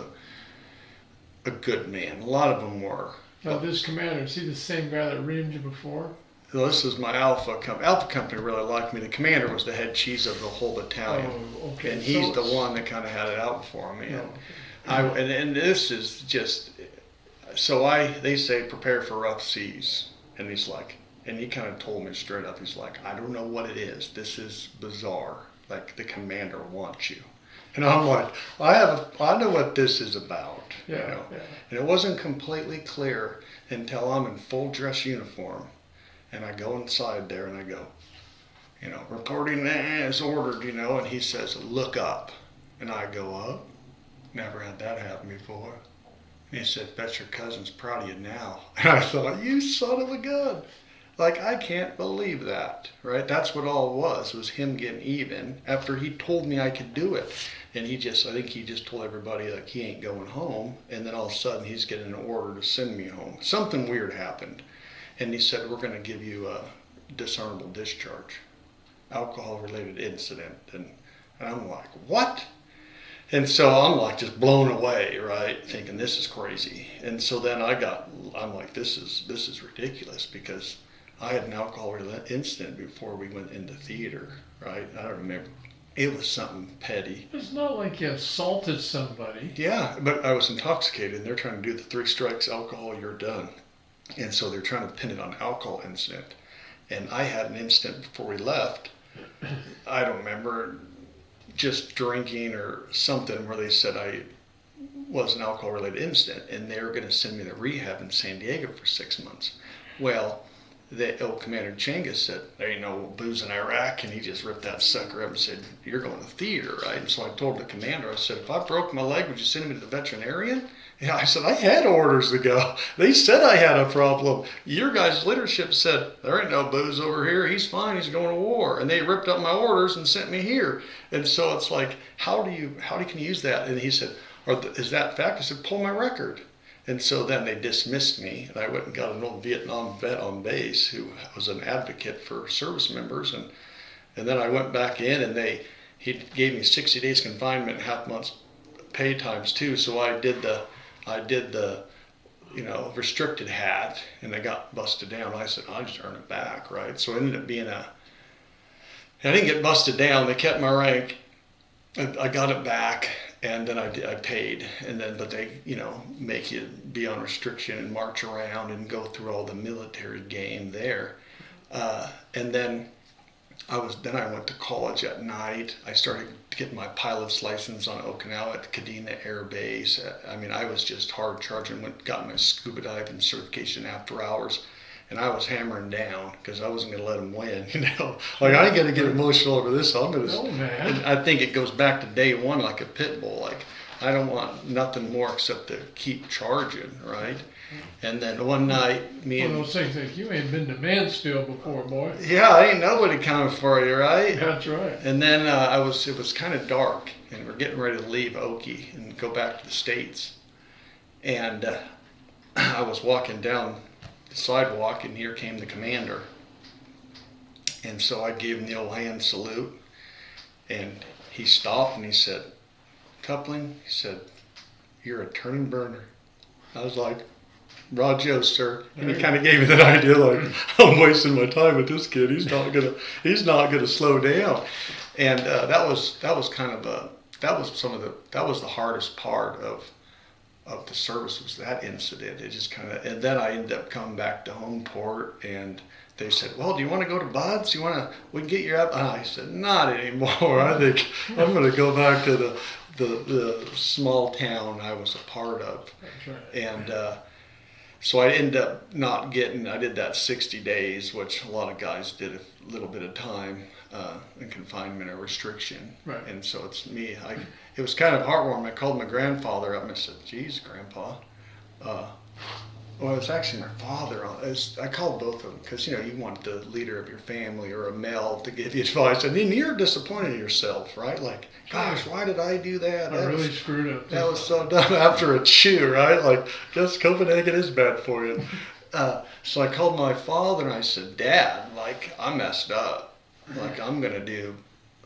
a good man. A lot of them were. Now, this commander, is he the same guy that reamed you before? So this is my Alpha company. Alpha company really liked me. The commander was the head cheese of the whole battalion, okay. and he's the one that kind of had it out for me. And Okay. and this is just they say prepare for rough seas, and he's like, and he kind of told me straight up. He's like, I don't know what it is. This is bizarre. Like the commander wants you. And I'm like, I know what this is about, Yeah, you know. yeah. And it wasn't completely clear until I'm in full dress uniform, and I go inside there and I go, you know, reporting as ordered, you know. And he says, look up, and I go up. Never had that happen before. And he said, bet your cousin's proud of you now. And I thought, you son of a gun. Like, I can't believe that, right? That's what all it was him getting even after he told me I could do it. And I think he just told everybody, like, he ain't going home. And then all of a sudden, he's getting an order to send me home. Something weird happened. And he said, we're going to give you a dishonorable discharge, alcohol-related incident. And I'm like, what? And so I'm like just blown away, right? Thinking this is crazy. And so then I'm like, this is ridiculous because I had an alcohol incident before we went into theater, right? I don't remember. It was something petty. It's not like you assaulted somebody. Yeah, but I was intoxicated and they're trying to do the 3 strikes alcohol, you're done. And so they're trying to pin it on alcohol incident. And I had an incident before we left. I don't remember, just drinking or something where they said I was an alcohol related incident and they were going to send me to rehab in San Diego for 6 months. Well, the old Commander Chengiz said, there ain't no booze in Iraq, and he just ripped that sucker up and said, you're going to theater, right? And so I told the commander, I said, if I broke my leg, would you send me to the veterinarian? Yeah, I said, I had orders to go. They said I had a problem. Your guys' leadership said, there ain't no booze over here. He's fine. He's going to war. And they ripped up my orders and sent me here. And so it's like, how can you use that? And he said, is that fact? I said, pull my record. And so then they dismissed me, and I went and got an old Vietnam vet on base who was an advocate for service members. And then I went back in, and he gave me 60 days confinement, half month's pay times 2. So I did the restricted hat, and I got busted down. I said, I'll just earn it back, right? So it ended up being I didn't get busted down. They kept my rank. I got it back, and then I paid, but they make you be on restriction and march around and go through all the military game there, and then I went to college at night. I started getting my pilot's license on Okinawa at Kadena Air Base. I mean, I was just hard charging. Got my scuba diving certification after hours. And I was hammering down because I wasn't going to let them win, Like, I ain't going to get emotional over this. I'm going to. No, man. And I think it goes back to day one, like a pit bull. Like, I don't want nothing more except to keep charging, right? And then one night, me and those things like, you ain't been to Mansfield before, boy. yeah, ain't nobody coming for you, right? That's right. And then it was kind of dark, and we're getting ready to leave Oki and go back to the States. And I was walking down the sidewalk, and here came the commander. And so I gave him the old hand salute, and he stopped and he said, Tupling, he said, you're a turning burner. I was like, Roger, sir. And he kind of gave me that idea, like, I'm wasting my time with this kid. He's not gonna slow down. And that was the hardest part of the service, was that incident. It just and then I ended up coming back to home port, and they said, well, do you want to go to Bud's? We can get you up. And I said, not anymore. I think I'm going to go back to the small town I was a part of. That's right. And so I ended up I did that 60 days, which a lot of guys did a little bit of time in confinement or restriction. Right. And so it's me. It was kind of heartwarming. I called my grandfather up and I said, geez, Grandpa. Well, it's actually my father. I called both of them because, you want the leader of your family or a male to give you advice. And then you're disappointed in yourself, right? Like, gosh, why did I do that? I really screwed up. That was so dumb after a chew, right? Like, guess Copenhagen is bad for you. So I called my father and I said, Dad, like, I messed up. Like, I'm going to do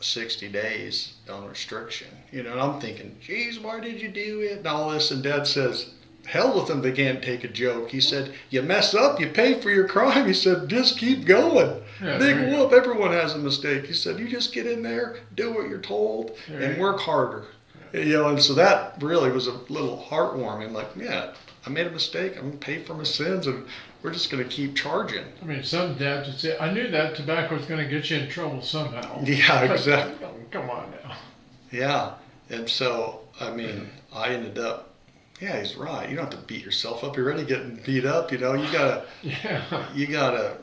60 days on restriction. And I'm thinking, geez, why did you do it? And all this. And Dad says, hell with them, they can't take a joke. He said, you mess up, you pay for your crime. He said, just keep going. Yeah, Big there you whoop, everyone has a mistake. He said, you just get in there, do what you're told, There and you work harder. And so that really was a little heartwarming. Like, yeah, I made a mistake. I'm going to pay for my sins, and we're just going to keep charging. I mean, some dads would say, I knew that tobacco was going to get you in trouble somehow. Yeah, exactly. Come on now. Yeah. And so, I mean, I ended up, yeah, he's right. You don't have to beat yourself up. You're already getting beat up. You gotta, Yeah. you gotta,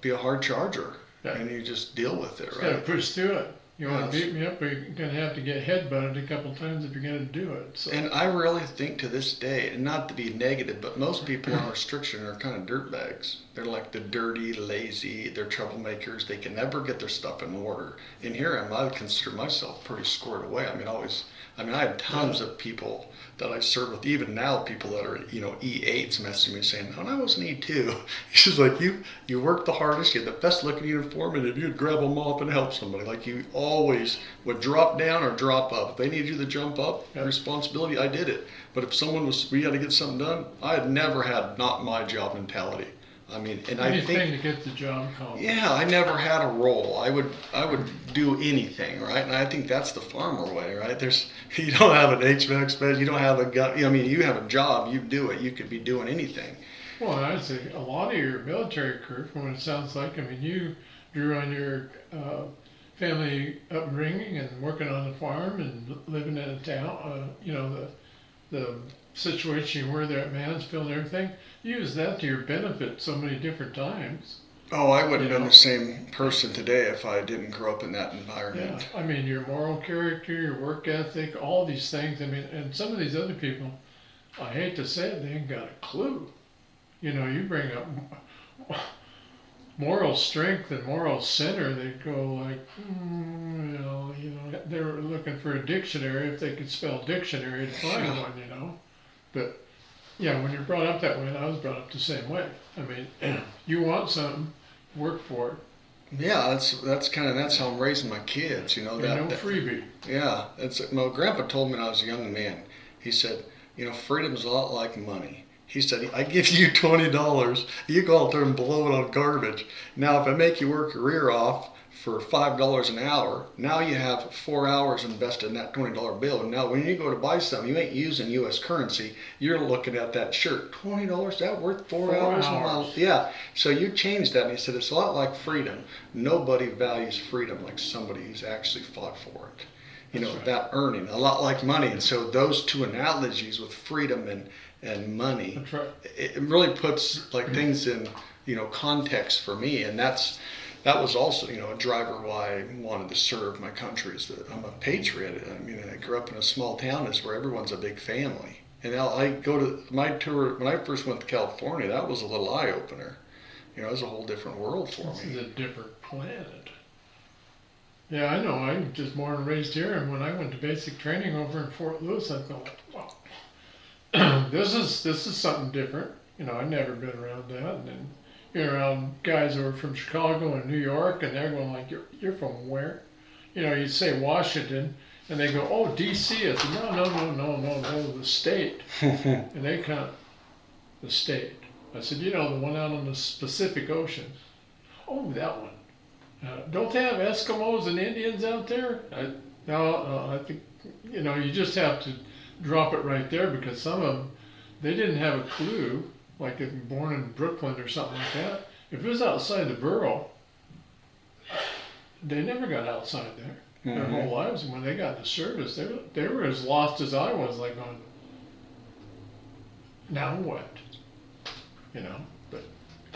be a hard charger, Yeah. and you just deal with it, You gotta right? push through it. You want to Yes. beat me up, but you're going to have to get headbutted a couple times if you're going to do it. So. And I really think to this day, and not to be negative, but most people on restriction are kind of dirtbags. They're like the dirty, lazy, they're troublemakers. They can never get their stuff in order. And here I consider myself pretty squared away. I have tons of people that I serve with, even now, people that are, E8s messaging me saying, oh, I was an E2. She's like, you worked the hardest, you had the best looking uniform, and if you'd grab them up and help somebody, like you always would drop down or drop up. If they needed you to jump up, responsibility, I did it. But if we had to get something done, I had never had not my job mentality. I mean, and Anything I think, to get the job accomplished. yeah, I never had a role. I would do anything, right? And I think that's the farmer way, right? You don't have an HVAC specialist, you don't have a gun. You have a job, you do it. You could be doing anything. Well, I'd say a lot of your military career, from what it sounds like, you drew on your family upbringing and working on the farm and living in a town, the situation you were there at Mansfield and everything, you used that to your benefit so many different times. Oh, I wouldn't have been the same person today if I didn't grow up in that environment. Yeah, your moral character, your work ethic, all these things. And some of these other people, I hate to say it, they ain't got a clue. You bring up moral strength and moral center, they go like, they were looking for a dictionary if they could spell dictionary to find one, But yeah, when you're brought up that way, and I was brought up the same way. You want something, work for it. Yeah, that's how I'm raising my kids. No freebie. Yeah, my grandpa told me when I was a young man. He said, freedom's a lot like money. He said, I give you $20, you go out there and blow it on garbage. Now, if I make you work your ear off for $5 an hour, now you have 4 hours invested in that $20 bill. And now when you go to buy something, you ain't using U.S. currency. You're looking at that shirt. $20, that worth 4 hours? Yeah. So you changed that, and he said, it's a lot like freedom. Nobody values freedom like somebody who's actually fought for it. Right. That earning, a lot like money. And so those two analogies with freedom and money, That's right. it really puts like things in, context for me. And that was also, a driver why I wanted to serve my country, is that I'm a patriot. I grew up in a small town where everyone's a big family. And now I go to my tour, when I first went to California, that was a little eye-opener. It was a whole different world for This me. is a different planet. Yeah, I know. I'm just born and raised here, and when I went to basic training over in Fort Lewis, I thought, wow, this is something different. I'd never been around that, and then you're around guys who are from Chicago and New York, and they're going like, you're from where? You say Washington, and they go, oh, D.C. I said, no, the state. And they the state. I said, the one out on the Pacific Ocean. Oh, that one. Don't they have Eskimos and Indians out there? No, I think, you just have to drop it right there, because some of them, they didn't have a clue, like if you're born in Brooklyn or something like that. If it was outside the borough, they never got outside there their whole lives. And when they got into service, they were as lost as I was, like going, now what? But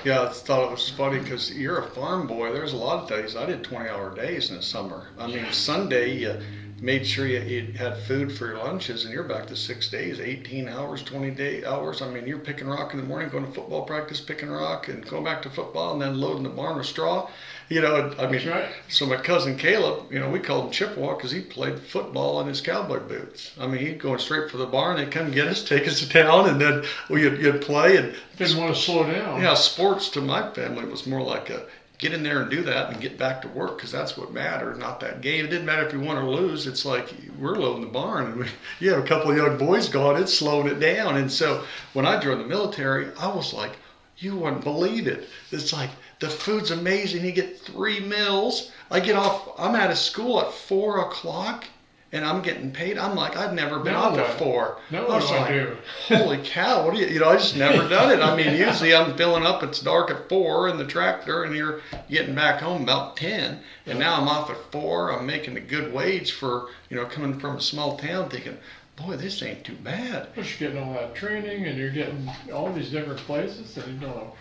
Yeah, I thought it was funny because you're a farm boy. There's a lot of days I did 20-hour days in the summer. Sunday you made sure you had food for your lunches, and you're back to 6 days, 18 hours, 20 hours. You're picking rock in the morning, going to football practice, picking rock, and going back to football, and then loading the barn with straw. That's right. So my cousin Caleb, we called him Chippewa because he played football in his cowboy boots. He'd go straight for the barn. They'd come get us, take us to town, and then you'd play. And didn't want to slow down. yeah, sports to my family was more like get in there and do that and get back to work, because that's what mattered, not that game. It didn't matter if you won or lose. It's like we're loading the barn, and you have a couple of young boys gone, it's slowing it down. And so when I joined the military, I was like, you wouldn't believe it. It's like the food's amazing. You get 3 meals. I get off. I'm out of school at 4 o'clock, and I'm getting paid. I'm like, I've never been off at 4. No, I was I like, do. holy cow! What do you know? I just never done it. I mean, usually I'm filling up. It's dark at 4 in the tractor, and you're getting back home about 10. And now I'm off at 4. I'm making a good wage for coming from a small town, thinking, boy, this ain't too bad. Plus you're getting all that training, and you're getting all these different places, and you know.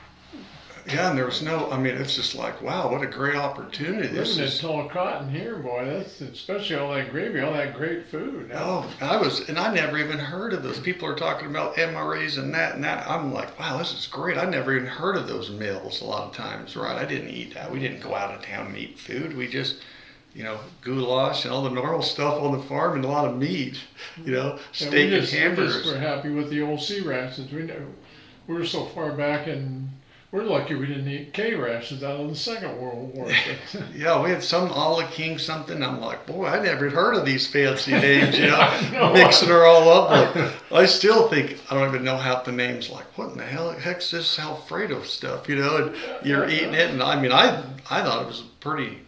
Yeah, and there was no. I mean, it's just like, wow, what a great opportunity. Living in tall cotton here, boy. That's especially all that gravy, all that great food. Oh, I never even heard of those. People are talking about MREs and that and that. I'm like, wow, this is great. I never even heard of those meals a lot of times, right? I didn't eat that. We didn't go out of town and eat food. We just, goulash and all the normal stuff on the farm and a lot of meat, steak and hamburgers. We're happy with the old C rations. We're so far back, and we're lucky we didn't eat K rations out of the Second World War. Yeah, we had some a la King something. I'm like, boy, I never heard of these fancy names, know. mixing her all up. Like, I still think, I don't even know half the names. Like, what in the heck's this Alfredo stuff, and you're eating it. And I mean, I thought it was a pretty,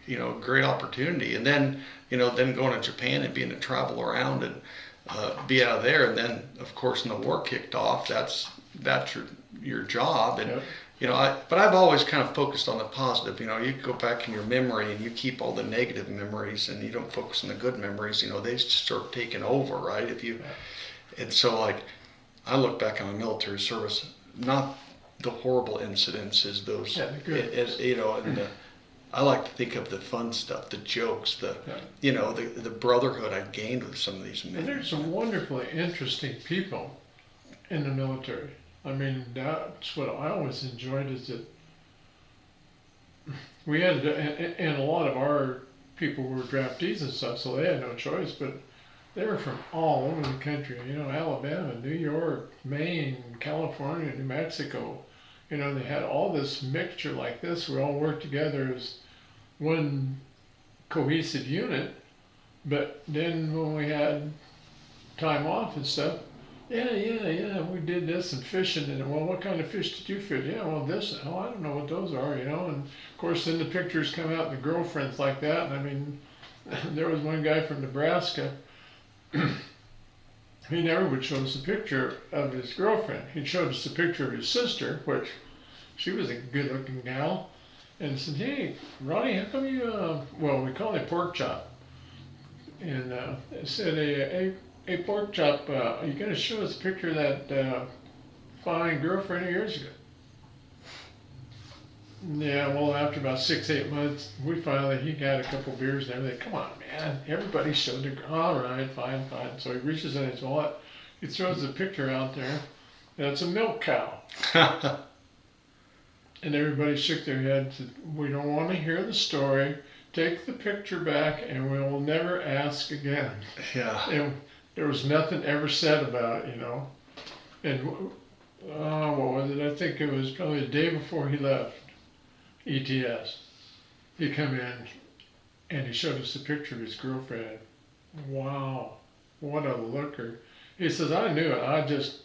great opportunity. And then, then going to Japan and being to travel around and be out of there. And then, of course, when the war kicked off, that's your job. And, but I've always kind of focused on the positive. You go back in your memory and you keep all the negative memories, and you don't focus on the good memories. They just start taking over, right? And so like, I look back on my military service, not the horrible incidents as those, I like to think of the fun stuff, the jokes, the brotherhood I gained with some of these men. And there's some wonderfully interesting people in the military. I mean, that's what I always enjoyed, is that we had, and a lot of our people were draftees and stuff, so they had no choice, but they were from all over the country, Alabama, New York, Maine, California, New Mexico. They had all this mixture like this. We all worked together as one cohesive unit, but then when we had time off and stuff, we did this and fishing, and well, what kind of fish did you fish? Yeah, well, this, I don't know what those are, and of course then the pictures come out, and the girlfriends like that, and I mean, there was one guy from Nebraska, he never would show us a picture of his girlfriend. He showed us a picture of his sister, which she was a good looking gal, and said, hey, Ronnie, how come you, well, we call him Pork Chop, and said, hey, Pork Chop, are you going to show us a picture of that fine girlfriend of yours? Yeah, well, after about 6-8 months, he got a couple beers and everything. Come on, man, everybody showed the girl. All right, fine. So he reaches in his wallet, he throws the picture out there, and it's a milk cow. And everybody shook their heads and said, we don't want to hear the story. Take the picture back, and we will never ask again. Yeah. And there was nothing ever said about it, And what was it? I think it was probably the day before he left ETS. He come in and he showed us a picture of his girlfriend. Wow, what a looker! He says, I knew it. I just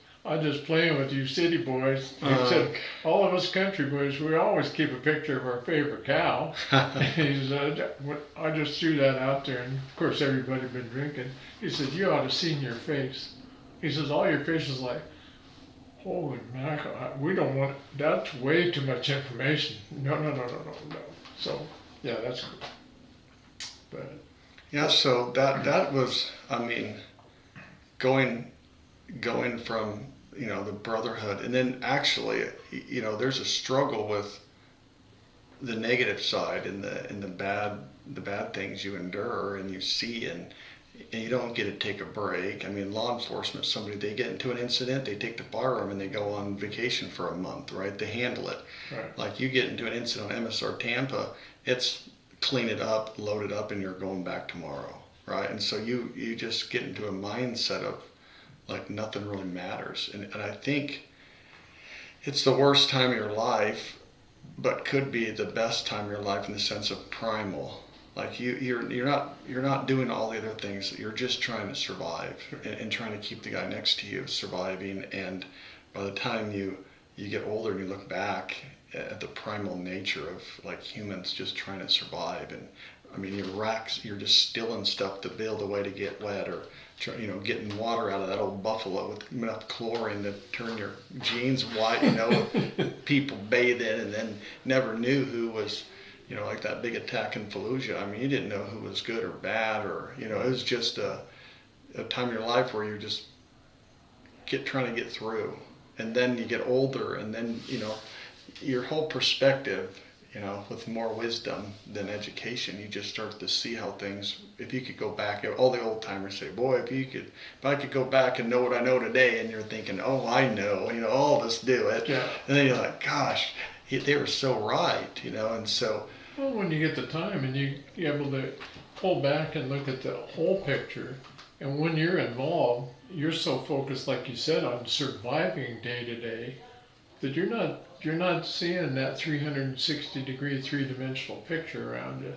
playing with you city boys. He said, all of us country boys, we always keep a picture of our favorite cow. He said, I just threw that out there, and of course everybody had been drinking. He said, you ought to have seen your face. He says, all your face is like, holy mackerel, we don't want, that's way too much information. No. So, yeah, that's cool. But yeah, so that was, I mean, going from, the brotherhood, and then actually, there's a struggle with the negative side and the bad things you endure and you see, and you don't get to take a break. I mean, law enforcement, they get into an incident, they take the firearm and they go on vacation for a month, right? They handle it. right. Like, you get into an incident on MSR Tampa, it's clean it up, load it up, and you're going back tomorrow, right? And so you just get into a mindset of like nothing really matters. And I think it's the worst time of your life but could be the best time of your life in the sense of primal. Like you're not doing all the other things. You're just trying to survive and trying to keep the guy next to you surviving. And by the time you get older and you look back at the primal nature of like humans just trying to survive, and I mean you're just stealing stuff to build a way to get wet, or getting water out of that old buffalo with enough chlorine to turn your jeans white, people bathe in, and then never knew who was, like that big attack in Fallujah. I mean, you didn't know who was good or bad, or, it was just a time in your life where you're just trying to get through. And then you get older, and then, your whole perspective, with more wisdom than education, you just start to see how things, if you could go back, all the old timers say, boy, if I could go back and know what I know today, and you're thinking, oh, I know, all of us do it. Yeah. And then you're like, gosh, they were so right, and so. Well, when you get the time and you're able to pull back and look at the whole picture, and when you're involved, you're so focused, like you said, on surviving day to day, that you're not seeing that 360-degree three-dimensional picture around you.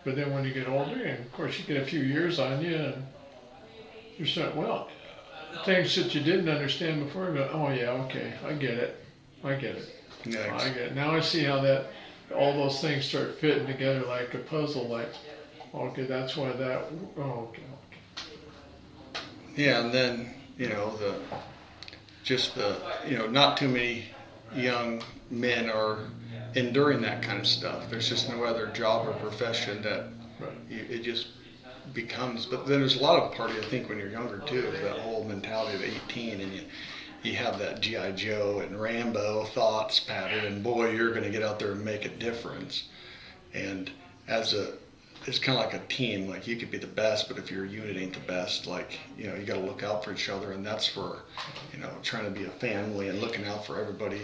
But then when you get older, and of course you get a few years on you, and you're saying, well, things that you didn't understand before, go, oh yeah, okay, I get it. Next. I get it. Now I see how all those things start fitting together like a puzzle. Like, okay, that's why that. Oh, okay. Yeah, and then not too many young men are enduring that kind of stuff. There's just no other job or profession that Right. it just becomes. But then there's a lot of party, I think, when you're younger too, that whole mentality of 18, and you have that G.I. Joe and Rambo thoughts pattern, and boy, you're going to get out there and make a difference. And it's kind of like a team. Like, you could be the best, but if your unit ain't the best, like, you got to look out for each other, and that's for, trying to be a family and looking out for everybody.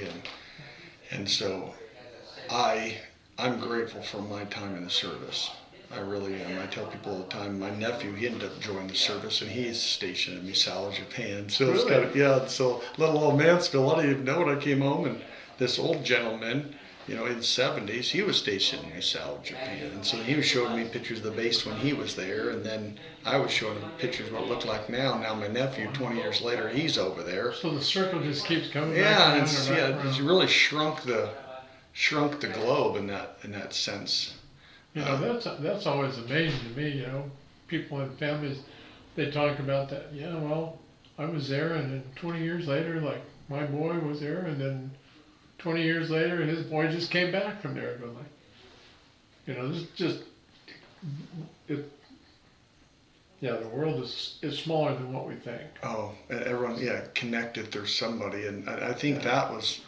And so I'm grateful for my time in the service. I really am. I tell people all the time, my nephew, he ended up joining the service, and he's stationed in Missoula, Japan. So Really? it's kind of, yeah, so little old Mansfield, I didn't even know when I came home, and this old gentleman, in the 70s, he was stationed in Missoula, Japan. And so he was showing me pictures of the base when he was there, and then I was showing him pictures of what it looked like now. Now my nephew, 20 years later, he's over there. So the circle just keeps coming Yeah, back and it's around. really shrunk the globe in that sense. That's always amazing to me. People and families, they talk about that. Yeah, well, I was there, and then 20 years later, like my boy was there, and then 20 years later, his boy just came back from there. Going like, this just it. Yeah, the world is smaller than what we think. Oh, and everyone, connected through somebody, and I think that was,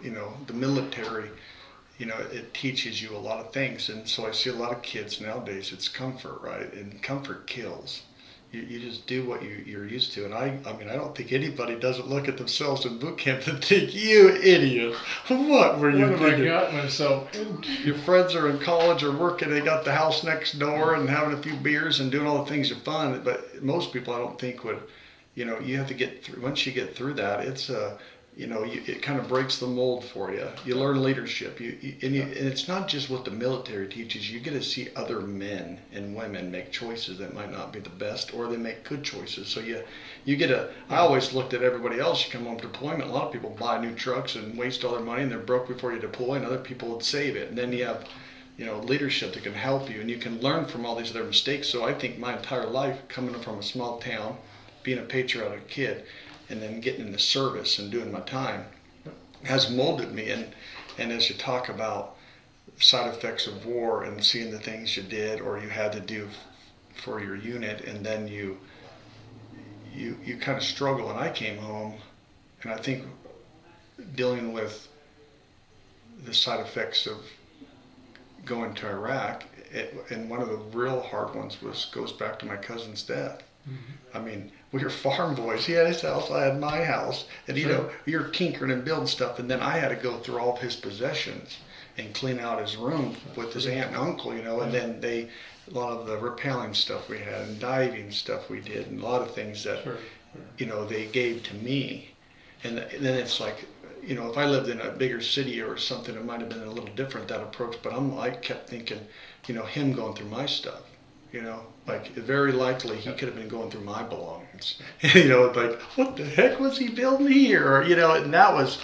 the military. It teaches you a lot of things, and so I see a lot of kids nowadays. It's comfort, right? And comfort kills. You just do what you're used to, and I mean, I don't think anybody doesn't look at themselves in boot camp and think, "You idiot! What were you What have thinking?" I got myself into? Your friends are in college or working. They got the house next door and having a few beers and doing all the things are fun. But most people, I don't think would. You have to get through. Once you get through that, it's it kind of breaks the mold for you. You learn leadership. And it's not just what the military teaches. You get to see other men and women make choices that might not be the best, or they make good choices. So you get I always looked at everybody else. You come home from deployment. A lot of people buy new trucks and waste all their money, and they're broke before you deploy. And other people would save it. And then you have leadership that can help you, and you can learn from all these other mistakes. So I think my entire life, coming from a small town, being a patriotic kid, and then getting into service and doing my time, has molded me. And as you talk about side effects of war and seeing the things you did or you had to do for your unit, and then you kind of struggle. And I came home, and I think dealing with the side effects of going to Iraq, and one of the real hard ones goes back to my cousin's death. Mm-hmm. I mean, we were farm boys. He had his house, I had my house, and you're tinkering and building stuff, and then I had to go through all of his possessions and clean out his room with his aunt and uncle, and then a lot of the rappelling stuff we had and diving stuff we did, and a lot of things that they gave to me, and then it's like if I lived in a bigger city or something, it might have been a little different, that approach. But I kept thinking, him going through my stuff, like very likely he could have been going through my belongings. Like what the heck was he building here? Or, and that was,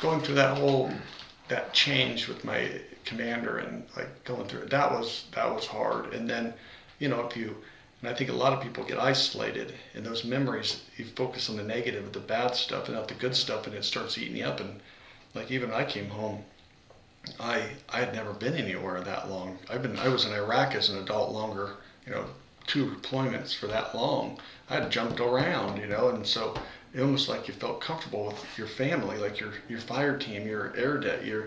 going through that change with my commander and like going through it. That was hard. And then, and I think a lot of people get isolated in those memories. You focus on the negative, the bad stuff, and not the good stuff, and it starts eating you up. And like even I came home, I had never been anywhere that long. I was in Iraq as an adult longer, 2 deployments for that long. I had jumped around, and so it almost like you felt comfortable with your family, like your fire team, your air debt, you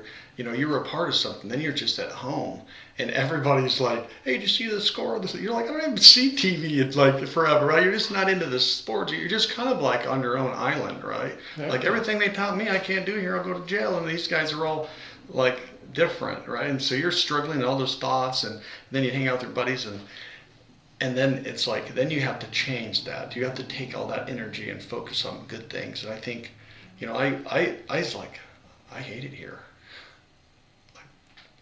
were a part of something. Then you're just at home, and everybody's like, "Hey, did you see the score?" You're like, "I don't even see TV." It's like forever, right? You're just not into the sports. You're just kind of like on your own island, right? Yeah. Like everything they taught me, I can't do here. I'll go to jail, and these guys are all like different, right? And so you're struggling with all those thoughts, and then you hang out with your buddies, and then it's like, then you have to change that. You have to take all that energy and focus on good things. And I think, I was like, I hate it here. Like,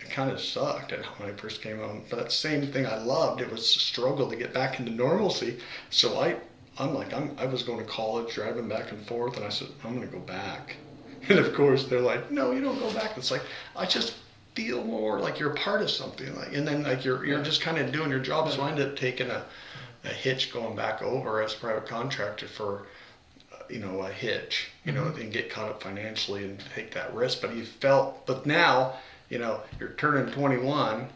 it kind of sucked when I first came home. But that same thing I loved, it was a struggle to get back into normalcy. So I was going to college, driving back and forth, and I said, I'm going to go back. And of course, they're like, no, you don't go back. It's like, I just feel more like you're a part of something, like, and then like you're just kind of doing your job. So I ended up taking a hitch going back over as a private contractor for a hitch, and get caught up financially and take that risk. But now, you're turning 21,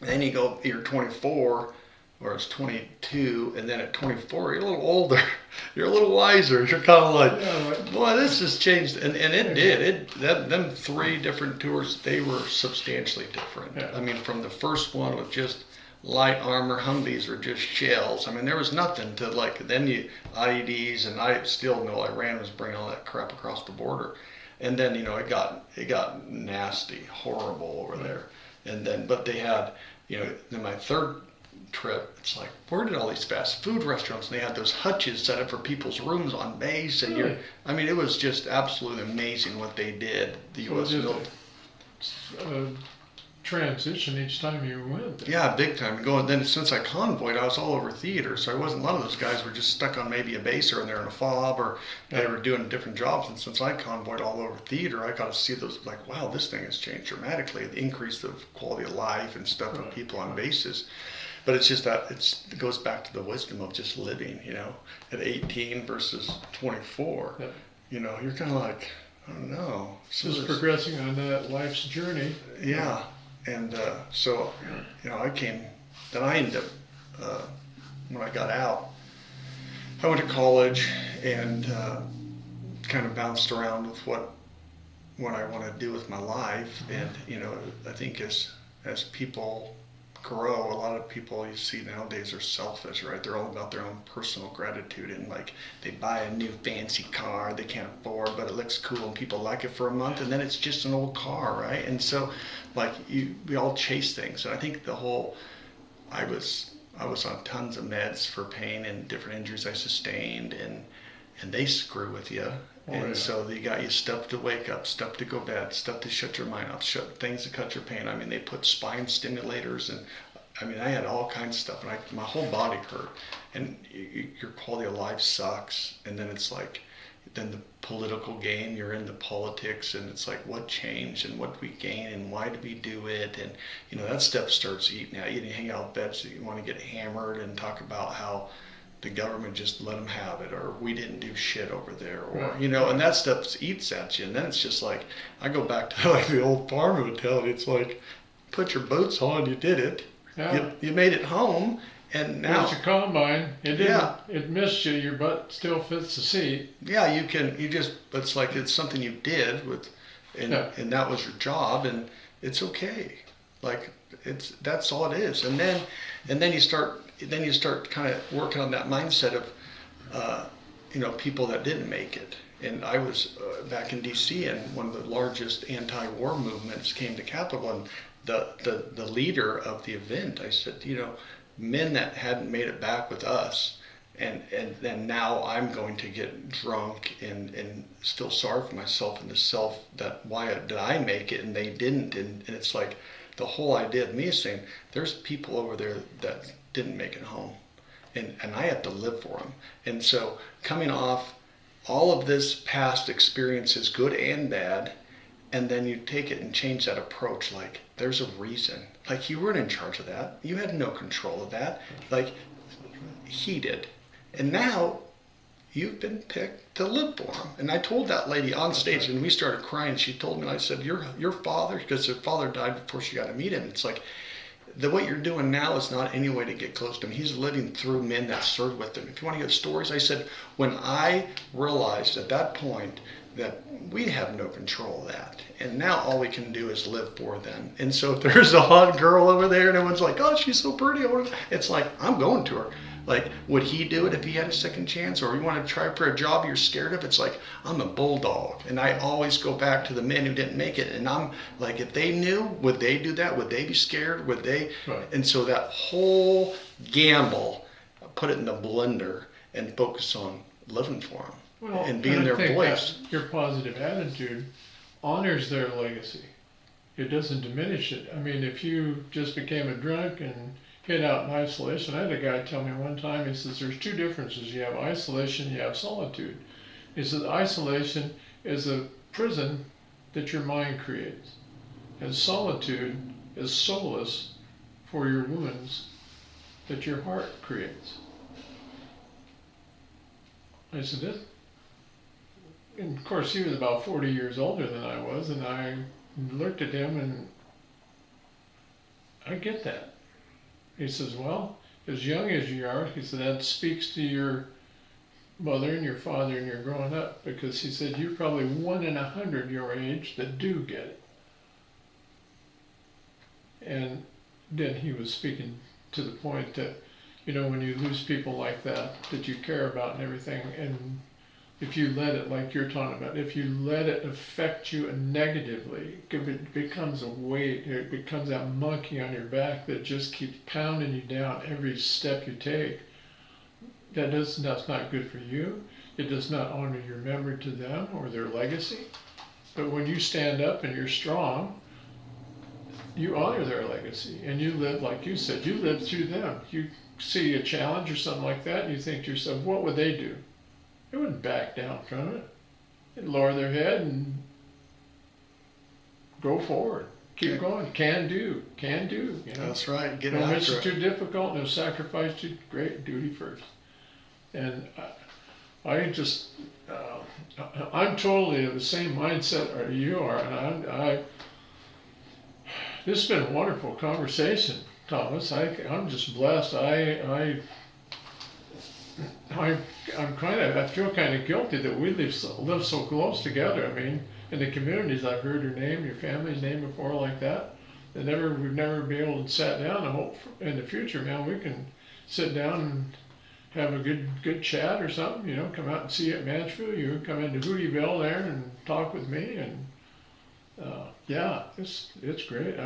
and then you're 24, or it's 22, and then at 24 you're a little older, you're a little wiser, you're kind of like, boy, this has changed. And it did. Them 3 different tours, they were substantially different. Yeah. I mean, from the first one with just light armor Humvees or just shells, I mean, there was nothing to like. Then you IEDs, and I still know Iran was bringing all that crap across the border. And then it got nasty, horrible over there. And then, but they had, then my third trip, it's like, where did all these fast food restaurants, and they had those hutches set up for people's rooms on base, and Really? it was just absolutely amazing what they did, the U.S. military. Transition each time you went. Yeah, big time. Then since I convoyed, I was all over theater, so I wasn't. A lot of those guys were just stuck on maybe a base, or they're in a fob, or they were doing different jobs. And since I convoyed all over theater, I got to see those. Like, wow, this thing has changed dramatically. The increase of quality of life and stuff of people on bases. But it's just that it goes back to the wisdom of just living. At 18 versus 24. Yeah. You're kind of like, I don't know. Just progressing on that life's journey. Yeah. And so, then I ended up, when I got out, I went to college and kind of bounced around with what I want to do with my life. And, I think as people grow, a lot of people you see nowadays are selfish, right? They're all about their own personal gratitude, and like they buy a new fancy car they can't afford, but it looks cool and people like it for a month, and then it's just an old car, right? And so like we all chase things. And I think I was on tons of meds for pain and different injuries I sustained, and they screw with you. So they got you stuff to wake up, stuff to go to bed, stuff to shut your mind off, things to cut your pain. I mean, they put spine stimulators, and I had all kinds of stuff, and my whole body hurt, and your quality of life sucks. And then it's like, then the political game, you're into politics, and it's like, what changed, and what did we gain, and why did we do it? And that stuff starts eating at you. You hang out with beds that you want to get hammered and talk about how the government just let them have it, or we didn't do shit over there, or and that stuff eats at you. And then it's just like, I go back to like the old farmer mentality. It's like, put your boots on, you did it, you made it home, and now it's your combine. It didn't. It missed you. Your butt still fits the seat. Yeah, it's like it's something you did and that was your job, and it's okay. Like that's all it is. And then you start kind of working on that mindset of people that didn't make it. And I was back in D.C., and one of the largest anti-war movements came to Capitol, and the leader of the event, I said, men that hadn't made it back with us, and then now I'm going to get drunk and still sorry for myself and the self that why did I make it and they didn't, and it's like the whole idea of me is saying there's people over there that didn't make it home, and I have to live for them. And so coming off all of this past experiences, good and bad, and then you take it and change that approach. Like there's a reason. Like you weren't in charge of that. You had no control of that. Like he did. And now you've been picked to live for him. And I told that lady on stage, and we started crying. She told me, and I said, your father, because her father died before she got to meet him. It's like, what you're doing now is not any way to get close to him. He's living through men that served with him. If you want to get stories, I said, when I realized at that point that we have no control of that, and now all we can do is live for them. And so if there's a hot girl over there and everyone's like, oh, she's so pretty, it's like, I'm going to her. Like, would he do it if he had a second chance? Or you want to try for a job you're scared of? It's like, I'm a bulldog. And I always go back to the men who didn't make it. And I'm like, if they knew, would they do that? Would they be scared? Would they? Right. And so that whole gamble, put it in the blender and focus on living for them Well, and being their voice. Your positive attitude honors their legacy. It doesn't diminish it. I mean, if you just became a drunk and hid out in isolation, I had a guy tell me one time, he says, there's two differences. You have isolation, you have solitude. He says, isolation is a prison that your mind creates. And solitude is solace for your wounds that your heart creates. I said, this. And of course, he was about 40 years older than I was, and I looked at him and I get that. He says, well, as young as you are, he said, that speaks to your mother and your father and your growing up, because he said, you're probably 1 in 100 your age that do get it. And then he was speaking to the point that, you know, when you lose people like that you care about and everything, and if you let it, like you're talking about, if you let it affect you negatively, it becomes a weight, it becomes that monkey on your back that just keeps pounding you down every step you take. That's not good for you. It does not honor your memory to them or their legacy. But when you stand up and you're strong, you honor their legacy, and you live, like you said, you live through them. You see a challenge or something like that, and you think to yourself, what would they do? They wouldn't back down from it. They'd lower their head and go forward. Keep going. Can do. You know? That's right. Get No after mission it. too difficult. No sacrifice too great. Duty first. And I just, I'm totally of the same mindset you are. And this has been a wonderful conversation, Thomas. I'm just blessed. I feel kind of guilty that we live so close together. I mean, in the communities, I've heard your name, your family's name before like that. We've never been able to sit down and hope in the future, man, we can sit down and have a good chat or something. You know, come out and see you at Mansfield. You come into Hootieville there and talk with me, and yeah, it's great.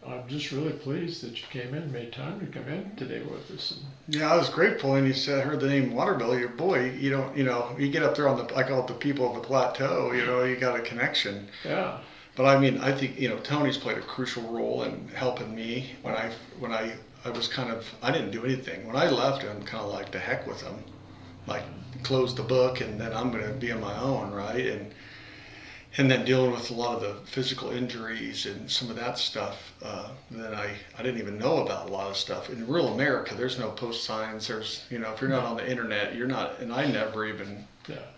I'm just really pleased that you came in, made time to come in today with us. Yeah, I was grateful, and you said, heard the name Waterville. Your boy, you don't, you get up there on I call it the people of the plateau. You got a connection. Yeah. But I mean, I think Tony's played a crucial role in helping me when I was I didn't do anything when I left. I'm kind of like, the heck with them, like close the book, and then I'm gonna be on my own, right? And then dealing with a lot of the physical injuries and some of that stuff. Then I didn't even know about a lot of stuff. In rural America, there's no post signs. There's, if you're not on the internet, you're not, and I never even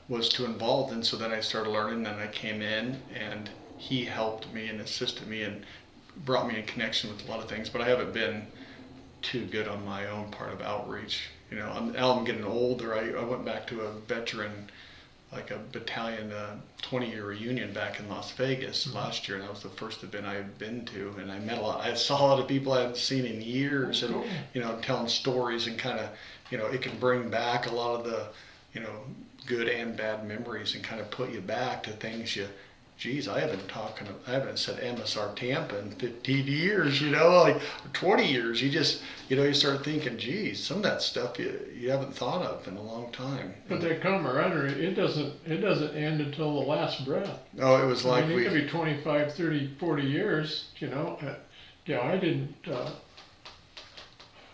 was too involved. And so then I started learning, and I came in, and he helped me and assisted me and brought me in connection with a lot of things. But I haven't been too good on my own part of outreach. I'm getting older. I went back to a veteran, like a battalion 20-year reunion back in Las Vegas last year, and that was the first event I had been to, and I met I saw a lot of people I hadn't seen in years, and telling stories, and kind of, it can bring back a lot of the, good and bad memories, and kind of put you back to things you geez, I haven't said MSR Tampa in 15 years, like 20 years. You start thinking, geez, some of that stuff you haven't thought of in a long time. But that camaraderie, it doesn't end until the last breath. Oh, it was like it could be 25, 30, 40 years, Yeah, I didn't,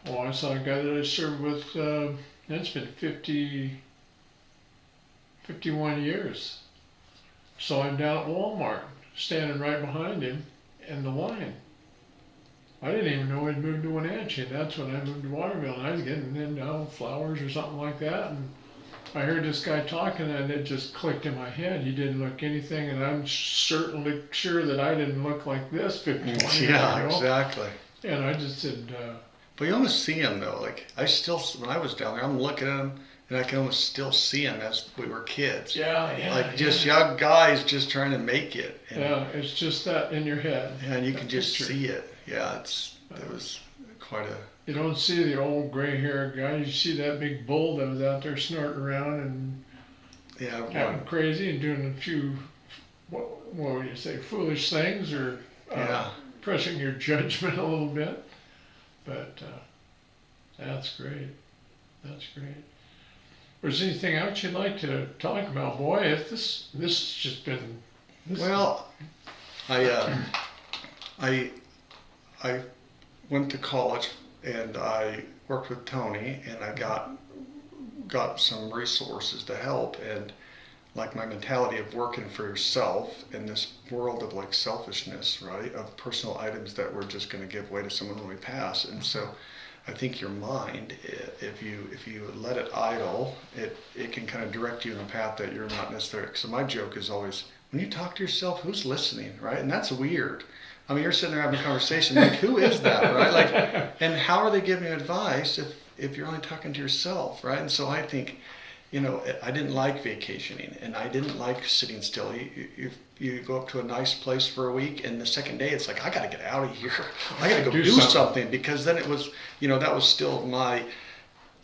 I saw a guy that I served with, it's been 51 years. So I'm down at Walmart, standing right behind him in the line. I didn't even know he'd moved to Wenatchee. That's when I moved to Waterville, and I was getting in flowers or something like that. And I heard this guy talking, and it just clicked in my head. He didn't look anything, and I'm certainly sure that I didn't look like this 51 years ago. Yeah, exactly. And I just said, but you almost see him though. Like when I was down there, I'm looking at him, and I can almost still see him as we were kids. yeah. Just young guys just trying to make it. And, Yeah, it's just that in your head. Yeah, and you can just see it. Yeah, it was quite a. You don't see the old gray-haired guy. You see that big bull that was out there snorting around and acting crazy and doing a few, what would you say, foolish things or pressing your judgment a little bit. But that's great. That's great. Was there anything else you'd like to talk about? Boy, if this has just been. Well, I went to college and I worked with Tony, and I got some resources to help, and like my mentality of working for yourself in this world of like selfishness, right? Of personal items that we're just going to give away to someone when we pass. And so I think your mind, if you let it idle, it can kind of direct you in a path that you're not necessarily. So my joke is always, when you talk to yourself, who's listening, right? And that's weird. I mean, you're sitting there having a conversation, like, who is that, right? Like, and how are they giving you advice if you're only talking to yourself, right? And so I think, I didn't like vacationing, and I didn't like sitting still. You go up to a nice place for a week, and the second day it's like, I got to get out of here. I got to go do something, because then it was, that was still my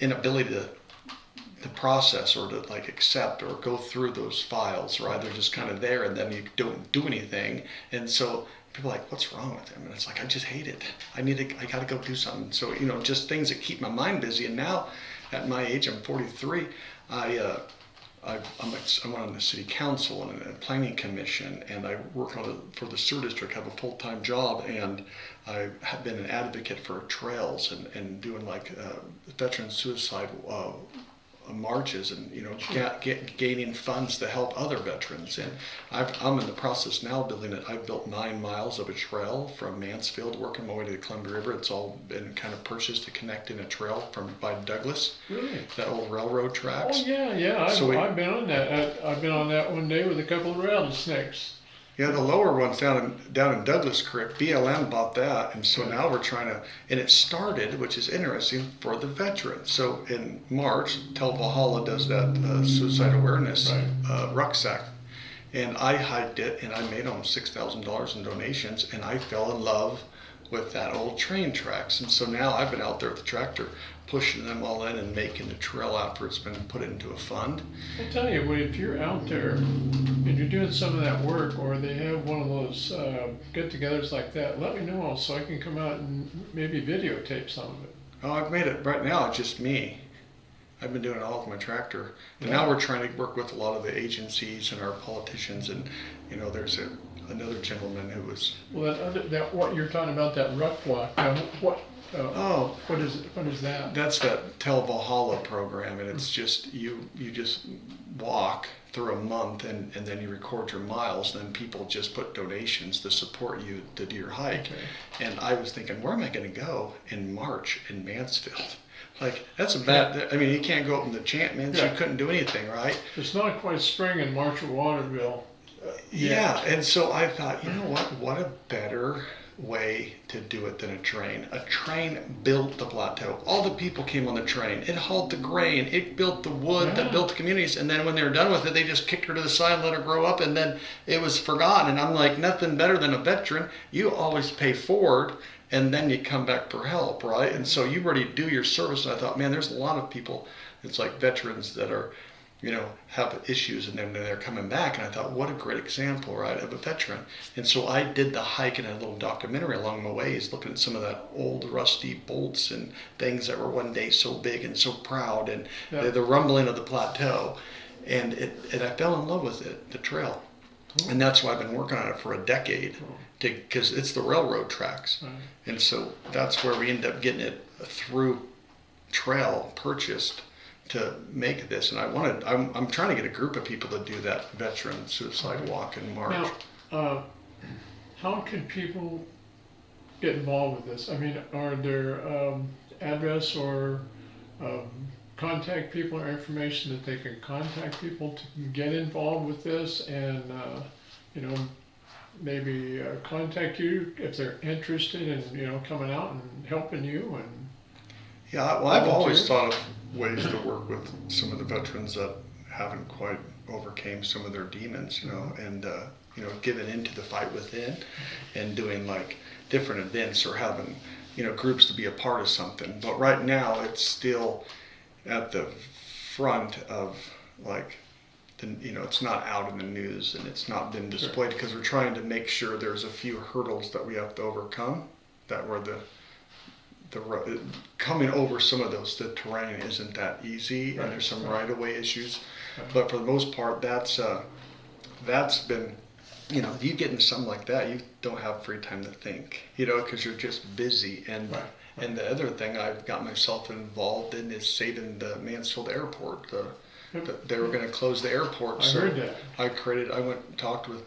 inability to process or to like accept or go through those files, right? They're just kind of there, and then you don't do anything, and so. People are like, what's wrong with him? And it's like, I just hate it. I got to go do something. So, just things that keep my mind busy. And now, at my age, I'm 43. I went on the city council and a planning commission, and I work for the sewer district. Have a full-time job, and I have been an advocate for trails and doing like veteran suicide marches, and gaining funds to help other veterans. And I'm in the process now of building it. I've built 9 miles of a trail from Mansfield, working my way to the Columbia River. It's all been kind of purchased to connect in a trail by Douglas. Really? That old railroad tracks. Oh yeah. I've been on that. I've been on that one day with a couple of rattlesnakes. Yeah, the lower one's down in Douglas Creek. BLM bought that, and so now we're trying to. And it started, which is interesting, for the veterans. So in March, Tel Valhalla does that suicide awareness rucksack, and I hiked it, and I made almost $6,000 in donations, and I fell in love with that old train tracks. And so now I've been out there with the tractor, pushing them all in and making the trail after it's been put into a fund. I'll tell you, if you're out there and you're doing some of that work, or they have one of those get-togethers like that, let me know so I can come out and maybe videotape some of it. Oh, I've made it. Right now, it's just me. I've been doing it all with my tractor. And now we're trying to work with a lot of the agencies and our politicians. And, there's another gentleman who was... Well, that what you're talking about, that ruck walk, what is it? What is that? That's that Tel Valhalla program, and it's just you just walk through a month, and then you record your miles, and then people just put donations to support you to do your hike. Okay. And I was thinking, where am I going to go in March in Mansfield? Like, that's a bad, you can't go up in the Champmans, you couldn't do anything, right? It's not quite spring in March at Waterville. Yeah, and so I thought, what a better way to do it than a train. A train built the plateau. All the people came on the train. It hauled the grain. It built the wood that built the communities. And then when they were done with it, they just kicked her to the side and let her grow up, and then it was forgotten. And I'm like, nothing better than a veteran. You always pay forward, and then you come back for help, right? And so you already do your service. And I thought, man, there's a lot of people, it's like veterans that are have issues, and then they're coming back. And I thought, what a great example, right, of a veteran. And so I did the hike in a little documentary along my ways, looking at some of that old rusty bolts and things that were one day so big and so proud, and the rumbling of the plateau. And I fell in love with it, the trail. And that's why I've been working on it for a decade, because it's the railroad tracks. Right. And so that's where we end up getting it through trail purchased to make this. And I'm trying to get a group of people to do that veteran suicide walk in March. Now, how can people get involved with this? I mean, are there address or contact people or information that they can contact people to get involved with this, and maybe contact you if they're interested in coming out and helping you? And yeah, well, I've always thought of ways to work with some of the veterans that haven't quite overcame some of their demons, and giving into the fight within, and doing like different events, or having groups to be a part of something. But right now it's still at the front of it's not out in the news, and it's not been displayed, because we're trying to make sure there's a few hurdles that we have to overcome, that were the coming over some of those, the terrain isn't that easy, and there's some right-of-way issues. But for the most part, that's been, you get into something like that, you don't have free time to think, because you're just busy. And the other thing I've got myself involved in is saving the Mansfield Airport. They were going to close the airport. I heard that. I went and talked with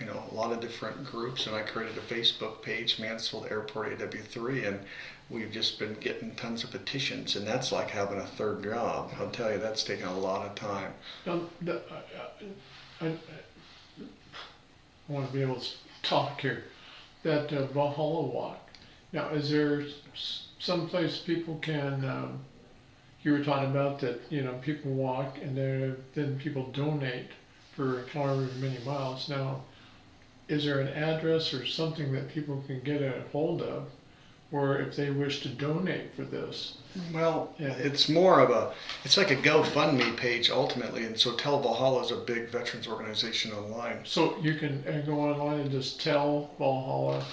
a lot of different groups, and I created a Facebook page, Mansfield Airport AW3, and we've just been getting tons of petitions, and that's like having a third job. I'll tell you, that's taking a lot of time. Now, I want to be able to talk here. That Valhalla walk. Now, is there some place people can? You were talking about that. People walk, and then people donate for however many miles. Now, is there an address or something that people can get a hold of, or if they wish to donate for this? Well, it's more of it's like a GoFundMe page ultimately, and so Tell Valhalla is a big veterans organization online. So you can go online and just tell Valhalla.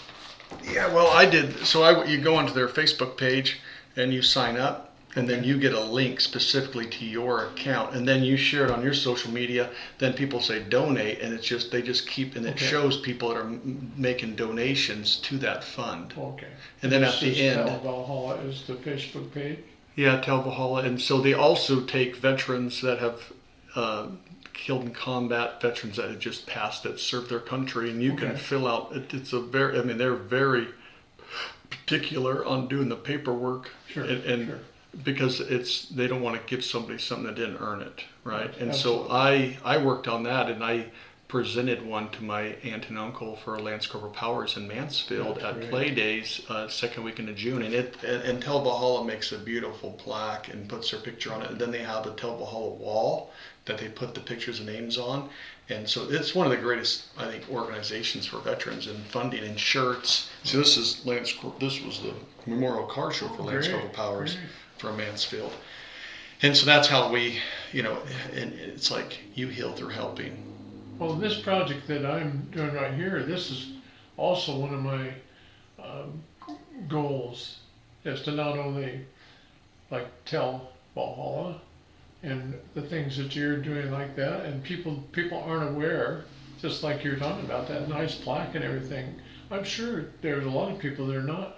Yeah, well, I did. So you go onto their Facebook page and you sign up, and then you get a link specifically to your account, and then you share it on your social media. Then people say donate, and they just keep, and it shows people that are making donations to that fund. Okay. And then at the end, Tell Valhalla is the Facebook page. Yeah, Tell Valhalla, and so they also take veterans that have killed in combat, veterans that have just passed that served their country, and you can fill out. They're very particular on doing the paperwork, and because they don't want to give somebody something that didn't earn it, right? And Absolutely. so I worked on that, and I presented one to my aunt and uncle for Lance Corporal Powers in Mansfield at Play Days, second weekend of June, and Tell Valhalla makes a beautiful plaque and puts their picture on it, and then they have the Tell Valhalla wall that they put the pictures and names on. And so it's one of the greatest, I think, organizations for veterans, and funding and shirts. So this was the memorial car show for Lance Corporal Powers from Mansfield. And so that's how we, and it's like you heal through helping. Well, this project that I'm doing right here, this is also one of my goals, is to not only tell Valhalla and the things that you're doing like that, and people aren't aware, just like you're talking about that nice plaque and everything. I'm sure there's a lot of people that are not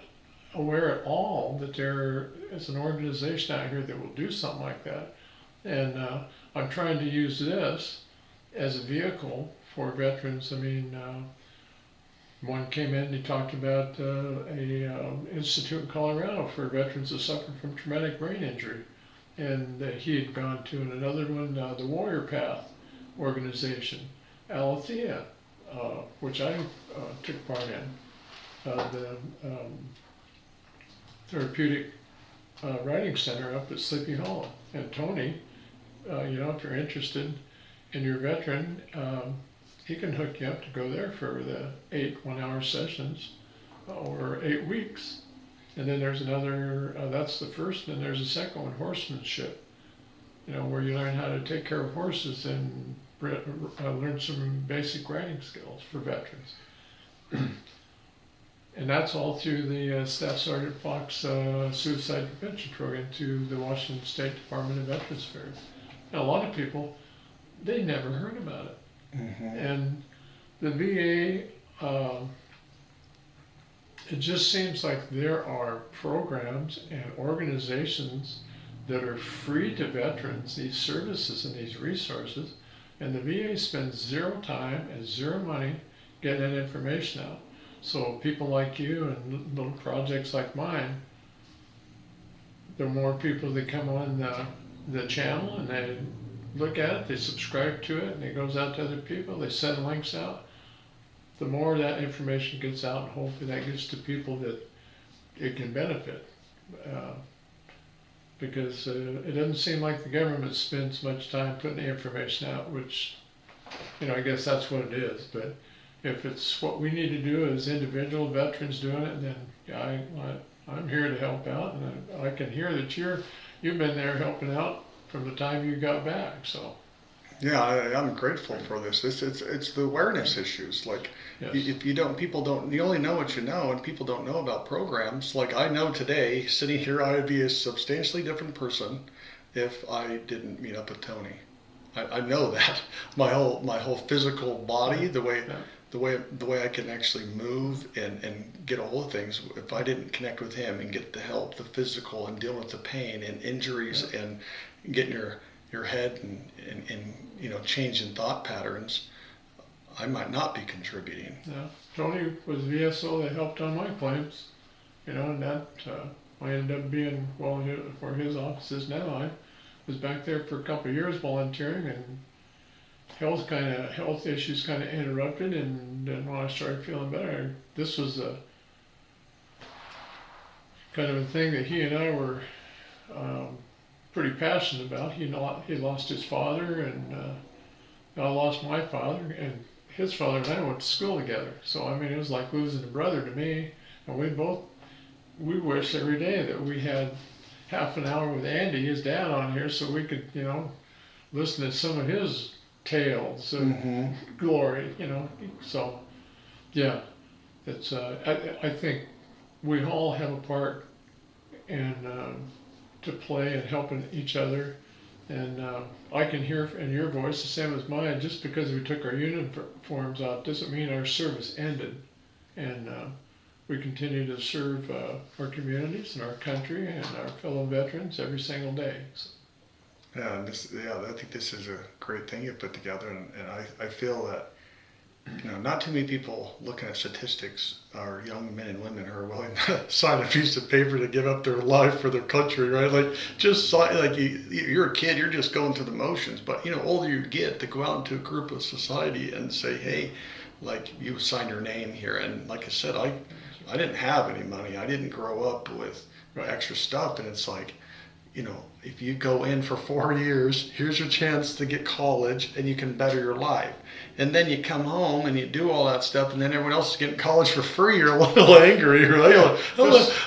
aware at all that there is an organization out here that will do something like that. And I'm trying to use this as a vehicle for veterans. I mean, one came in and he talked about a institute in Colorado for veterans that suffer from traumatic brain injury, and he had gone to. And another one, the Warrior Path organization, Alethea, which I took part in, the therapeutic writing center up at Sleepy Hollow. And Tony, if you're interested in your veteran, he can hook you up to go there for the 8 one-hour sessions over 8 weeks. And then there's another, that's the first, and there's a second one, horsemanship, where you learn how to take care of horses and learn some basic riding skills for veterans. And that's all through the Staff Sergeant Fox Suicide Prevention Program to the Washington State Department of Veterans Affairs. And a lot of people, they never heard about it. And the VA, it just seems like there are programs and organizations that are free to veterans, these services and these resources, and the VA spends zero time and zero money getting that information out. So people like you and little projects like mine, the more people that come on the channel and they look at it, they subscribe to it, and it goes out to other people, they send links out, the more that information gets out, and hopefully that gets to people that it can benefit. Because it doesn't seem like the government spends much time putting the information out, which, I guess that's what it is. But if it's what we need to do as individual veterans doing it, then I'm here to help out, and I can hear that you've been there helping out from the time you got back. So. Yeah, I'm grateful for this. It's the awareness issues. Like, Yes. if you don't, people don't. You only know what you know, and people don't know about programs. Like I know today, sitting here, I would be a substantially different person if I didn't meet up with Tony. I know that my whole physical body, the way I can actually move and get a hold of things. If I didn't connect with him and get the help, the physical, and deal with the pain and injuries and getting your head and changing thought patterns, I might not be contributing. Yeah, Tony was VSO that helped on my claims, and that I ended up being where his office is now. I was back there for a couple of years volunteering, and health issues kind of interrupted, and then when I started feeling better, this was a kind of a thing that he and I were pretty passionate about. He lost his father, and I lost my father, and his father and I went to school together. So it was like losing a brother to me. And we wish every day that we had half an hour with Andy, his dad, on here, so we could listen to some of his tales of glory. So yeah, it's I think we all have a part in to play in helping each other. And I can hear in your voice the same as mine. Just because we took our uniforms off doesn't mean our service ended. And we continue to serve our communities and our country and our fellow veterans every single day. So. Yeah, I think this is a great thing you put together, and I feel that not too many people looking at statistics are young men and women who are willing to sign a piece of paper to give up their life for their country, right? Like just like you're a kid, you're just going through the motions. But older you get, to go out into a group of society and say, hey, like you sign your name here. And like I said, I didn't have any money. I didn't grow up with extra stuff, and it's like, if you go in for 4 years, here's your chance to get college and you can better your life. And then you come home and you do all that stuff, and then everyone else is getting college for free. You're a little angry, right?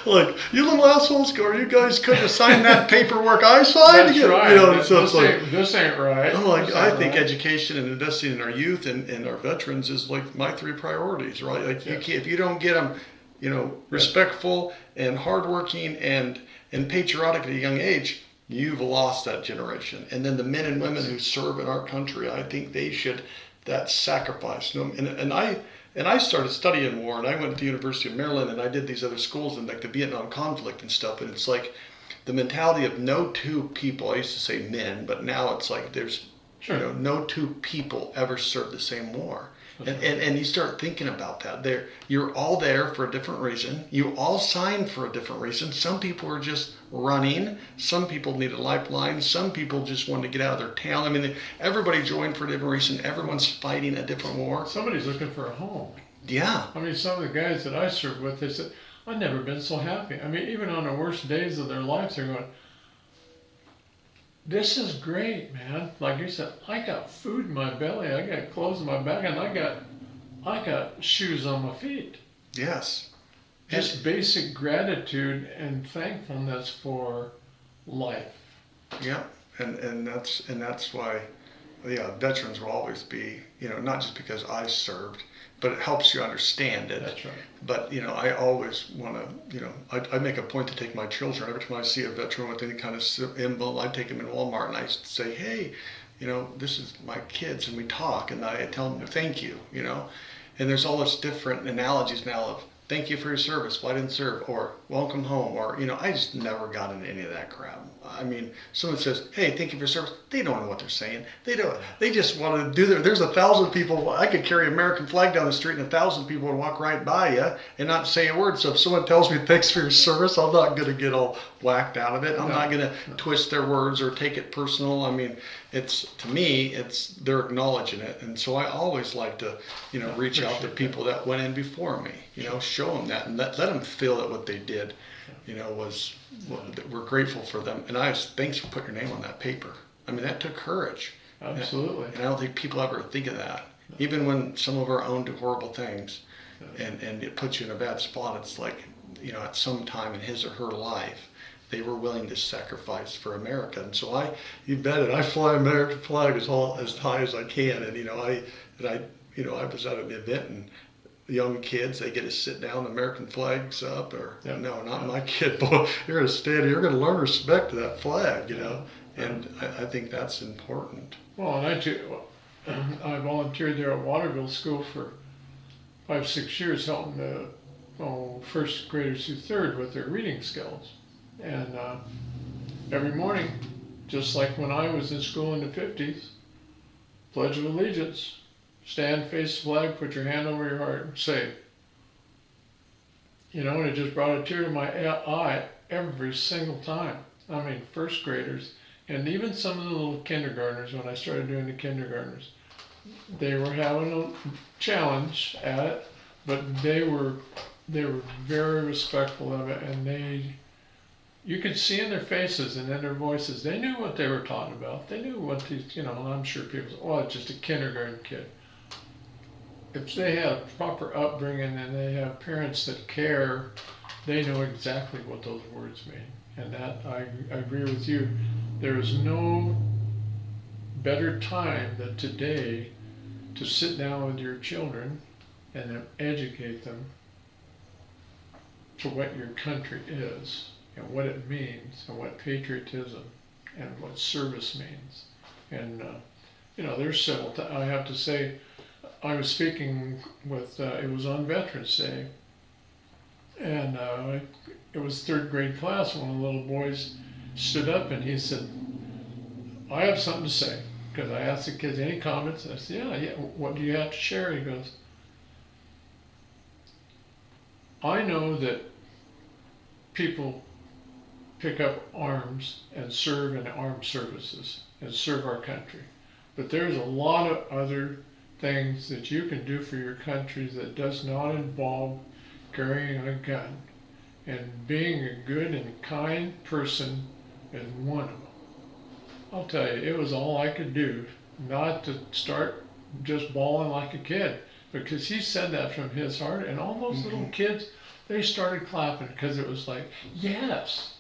Like you little assholes, or you guys couldn't have signed that paperwork I signed. That's right. So this ain't right. I'm like, I think education and investing in our youth and our veterans is like my 3 priorities, right? Like if you don't get them, respectful and hardworking and patriotic at a young age, you've lost that generation. And then the men and women who serve in our country, I think they should, that sacrifice. And I started studying war, and I went to the University of Maryland, and I did these other schools in like the Vietnam conflict and stuff. And it's like the mentality of no two people. I used to say men, but now it's like there's no two people ever served the same war. And you start thinking about that. You're all there for a different reason. You all signed for a different reason. Some people are just running. Some people need a lifeline. Some people just want to get out of their town. Everybody joined for a different reason. Everyone's fighting a different war. Somebody's looking for a home. Yeah. Some of the guys that I served with, they said, I've never been so happy. Even on the worst days of their lives, they're going, this is great, man. Like you said, I got food in my belly, I got clothes in my back, and I got shoes on my feet. Yes. Just basic gratitude and thankfulness for life. Yeah. and that's why, yeah, veterans will always be, not just because I served, but it helps you understand it. That's right. But I always want to, I make a point to take my children every time I see a veteran with any kind of emblem. I take them in Walmart and I say, hey, this is my kids, and we talk, and I tell them thank you, and there's all this different analogies now of thank you for your service, well, I didn't serve, or welcome home, or I just never got into any of that crap. I mean, someone says, hey, thank you for your service, they don't know what they're saying. They just want to do there's 1,000 people. I could carry an American flag down the street and 1,000 people would walk right by you and not say a word. So if someone tells me thanks for your service, I'm not going to get all whacked out of it. I'm not going to twist their words or take it personal. I mean, to me, they're acknowledging it. And so I always like to, reach out to people that went in before me, show them that and let them feel that what they did, we're grateful for them. And thanks for putting your name on that paper. I mean, that took courage. Absolutely. And I don't think people ever think of that. No. Even when some of our own do horrible things, and it puts you in a bad spot, it's like, at some time in his or her life, they were willing to sacrifice for America. And so you bet it, I fly American flag as high as I can. And I was at an event, and young kids, they get to sit down, the American flag's up, or no, not my kid, boy, you're going to stand here, you're going to learn respect to that flag, and I think that's important. Well, and I volunteered there at Waterville School for 5-6 years, helping the first graders through third with their reading skills. And every morning, just like when I was in school in the 50s, Pledge of Allegiance, stand, face the flag, put your hand over your heart, and say. And it just brought a tear to my eye every single time. I mean, first graders, and even some of the little kindergartners, when I started doing the kindergartners, they were having a challenge at it, but they were very respectful of it, and you could see in their faces and in their voices, they knew what they were talking about. They knew what these, and I'm sure people say, oh, it's just a kindergarten kid. If they have proper upbringing and they have parents that care, they know exactly what those words mean. And that, I agree with you. There is no better time than today to sit down with your children and educate them to what your country is and what it means and what patriotism and what service means. And, there's several times, I have to say, I was speaking with, it was on Veterans Day, and it was third grade class. One of the little boys stood up and he said, I have something to say. Because I asked the kids, any comments? And I said, yeah, what do you have to share? He goes, I know that people pick up arms and serve in armed services and serve our country. But there's a lot of other things that you can do for your country that does not involve carrying a gun. And being a good and kind person is one of them. I'll tell you, it was all I could do not to start just bawling like a kid, because he said that from his heart, and all those little kids, they started clapping because it was like, yes,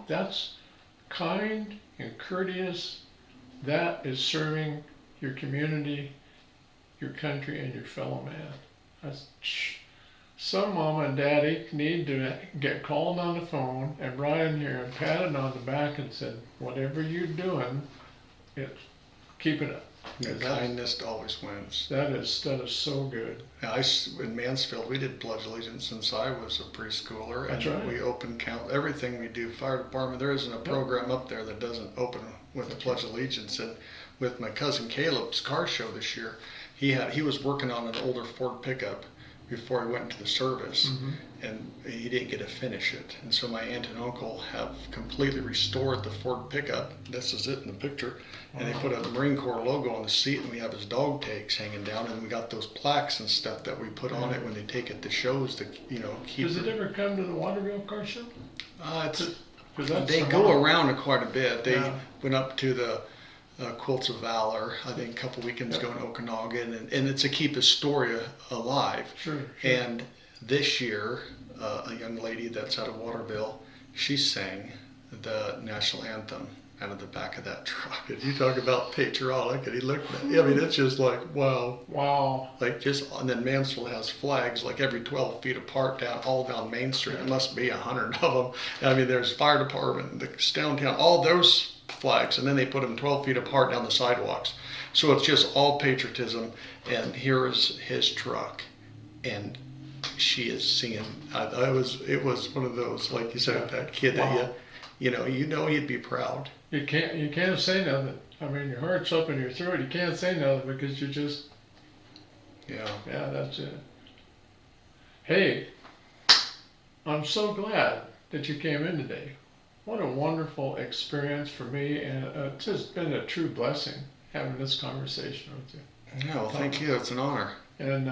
that's kind and courteous. That is serving your community, your country, and your fellow man. Some mama and daddy need to get called on the phone and brought in here and patted on the back and said, whatever you're doing, keep it up. Kindness always wins. That is so good. Yeah, in Mansfield, we did Pledge Allegiance since I was a preschooler. That's and right. We open count everything we do. Fire department, there isn't a program up there that doesn't open with a Pledge Allegiance. And with my cousin Caleb's car show this year, he was working on an older Ford pickup before he went into the service, and he didn't get to finish it. And so my aunt and uncle have completely restored the Ford pickup. This is it in the picture. And they put a Marine Corps logo on the seat, and we have his dog tags hanging down, and we got those plaques and stuff that we put on it when they take it to shows to, keep. Does it ever come to the Waterville car show? They go around quite a bit. They went up to the Quilts of Valor, I think a couple weekends ago in Okanagan, and it's to keep Astoria alive. Sure. And this year, a young lady that's out of Waterville, she sang the national anthem, out of the back of that truck. And you talk about patriotic, and he looked at me. I mean, it's just like, wow. Wow. Like just, and then Mansfield has flags like every 12 feet apart all down Main Street. There must be 100 of them. I mean, there's fire department, the downtown, all those flags, and then they put them 12 feet apart down the sidewalks. So it's just all patriotism. And here is his truck, and she is singing. It was one of those, like you said, that kid Wow. that you know he'd be proud. You can't say nothing. I mean, your heart's up in your throat. You can't say nothing because you just, Yeah. yeah, that's it. Hey, I'm so glad that you came in today. What a wonderful experience for me, and it's just been a true blessing having this conversation with you. No, thank you. It's an honor. And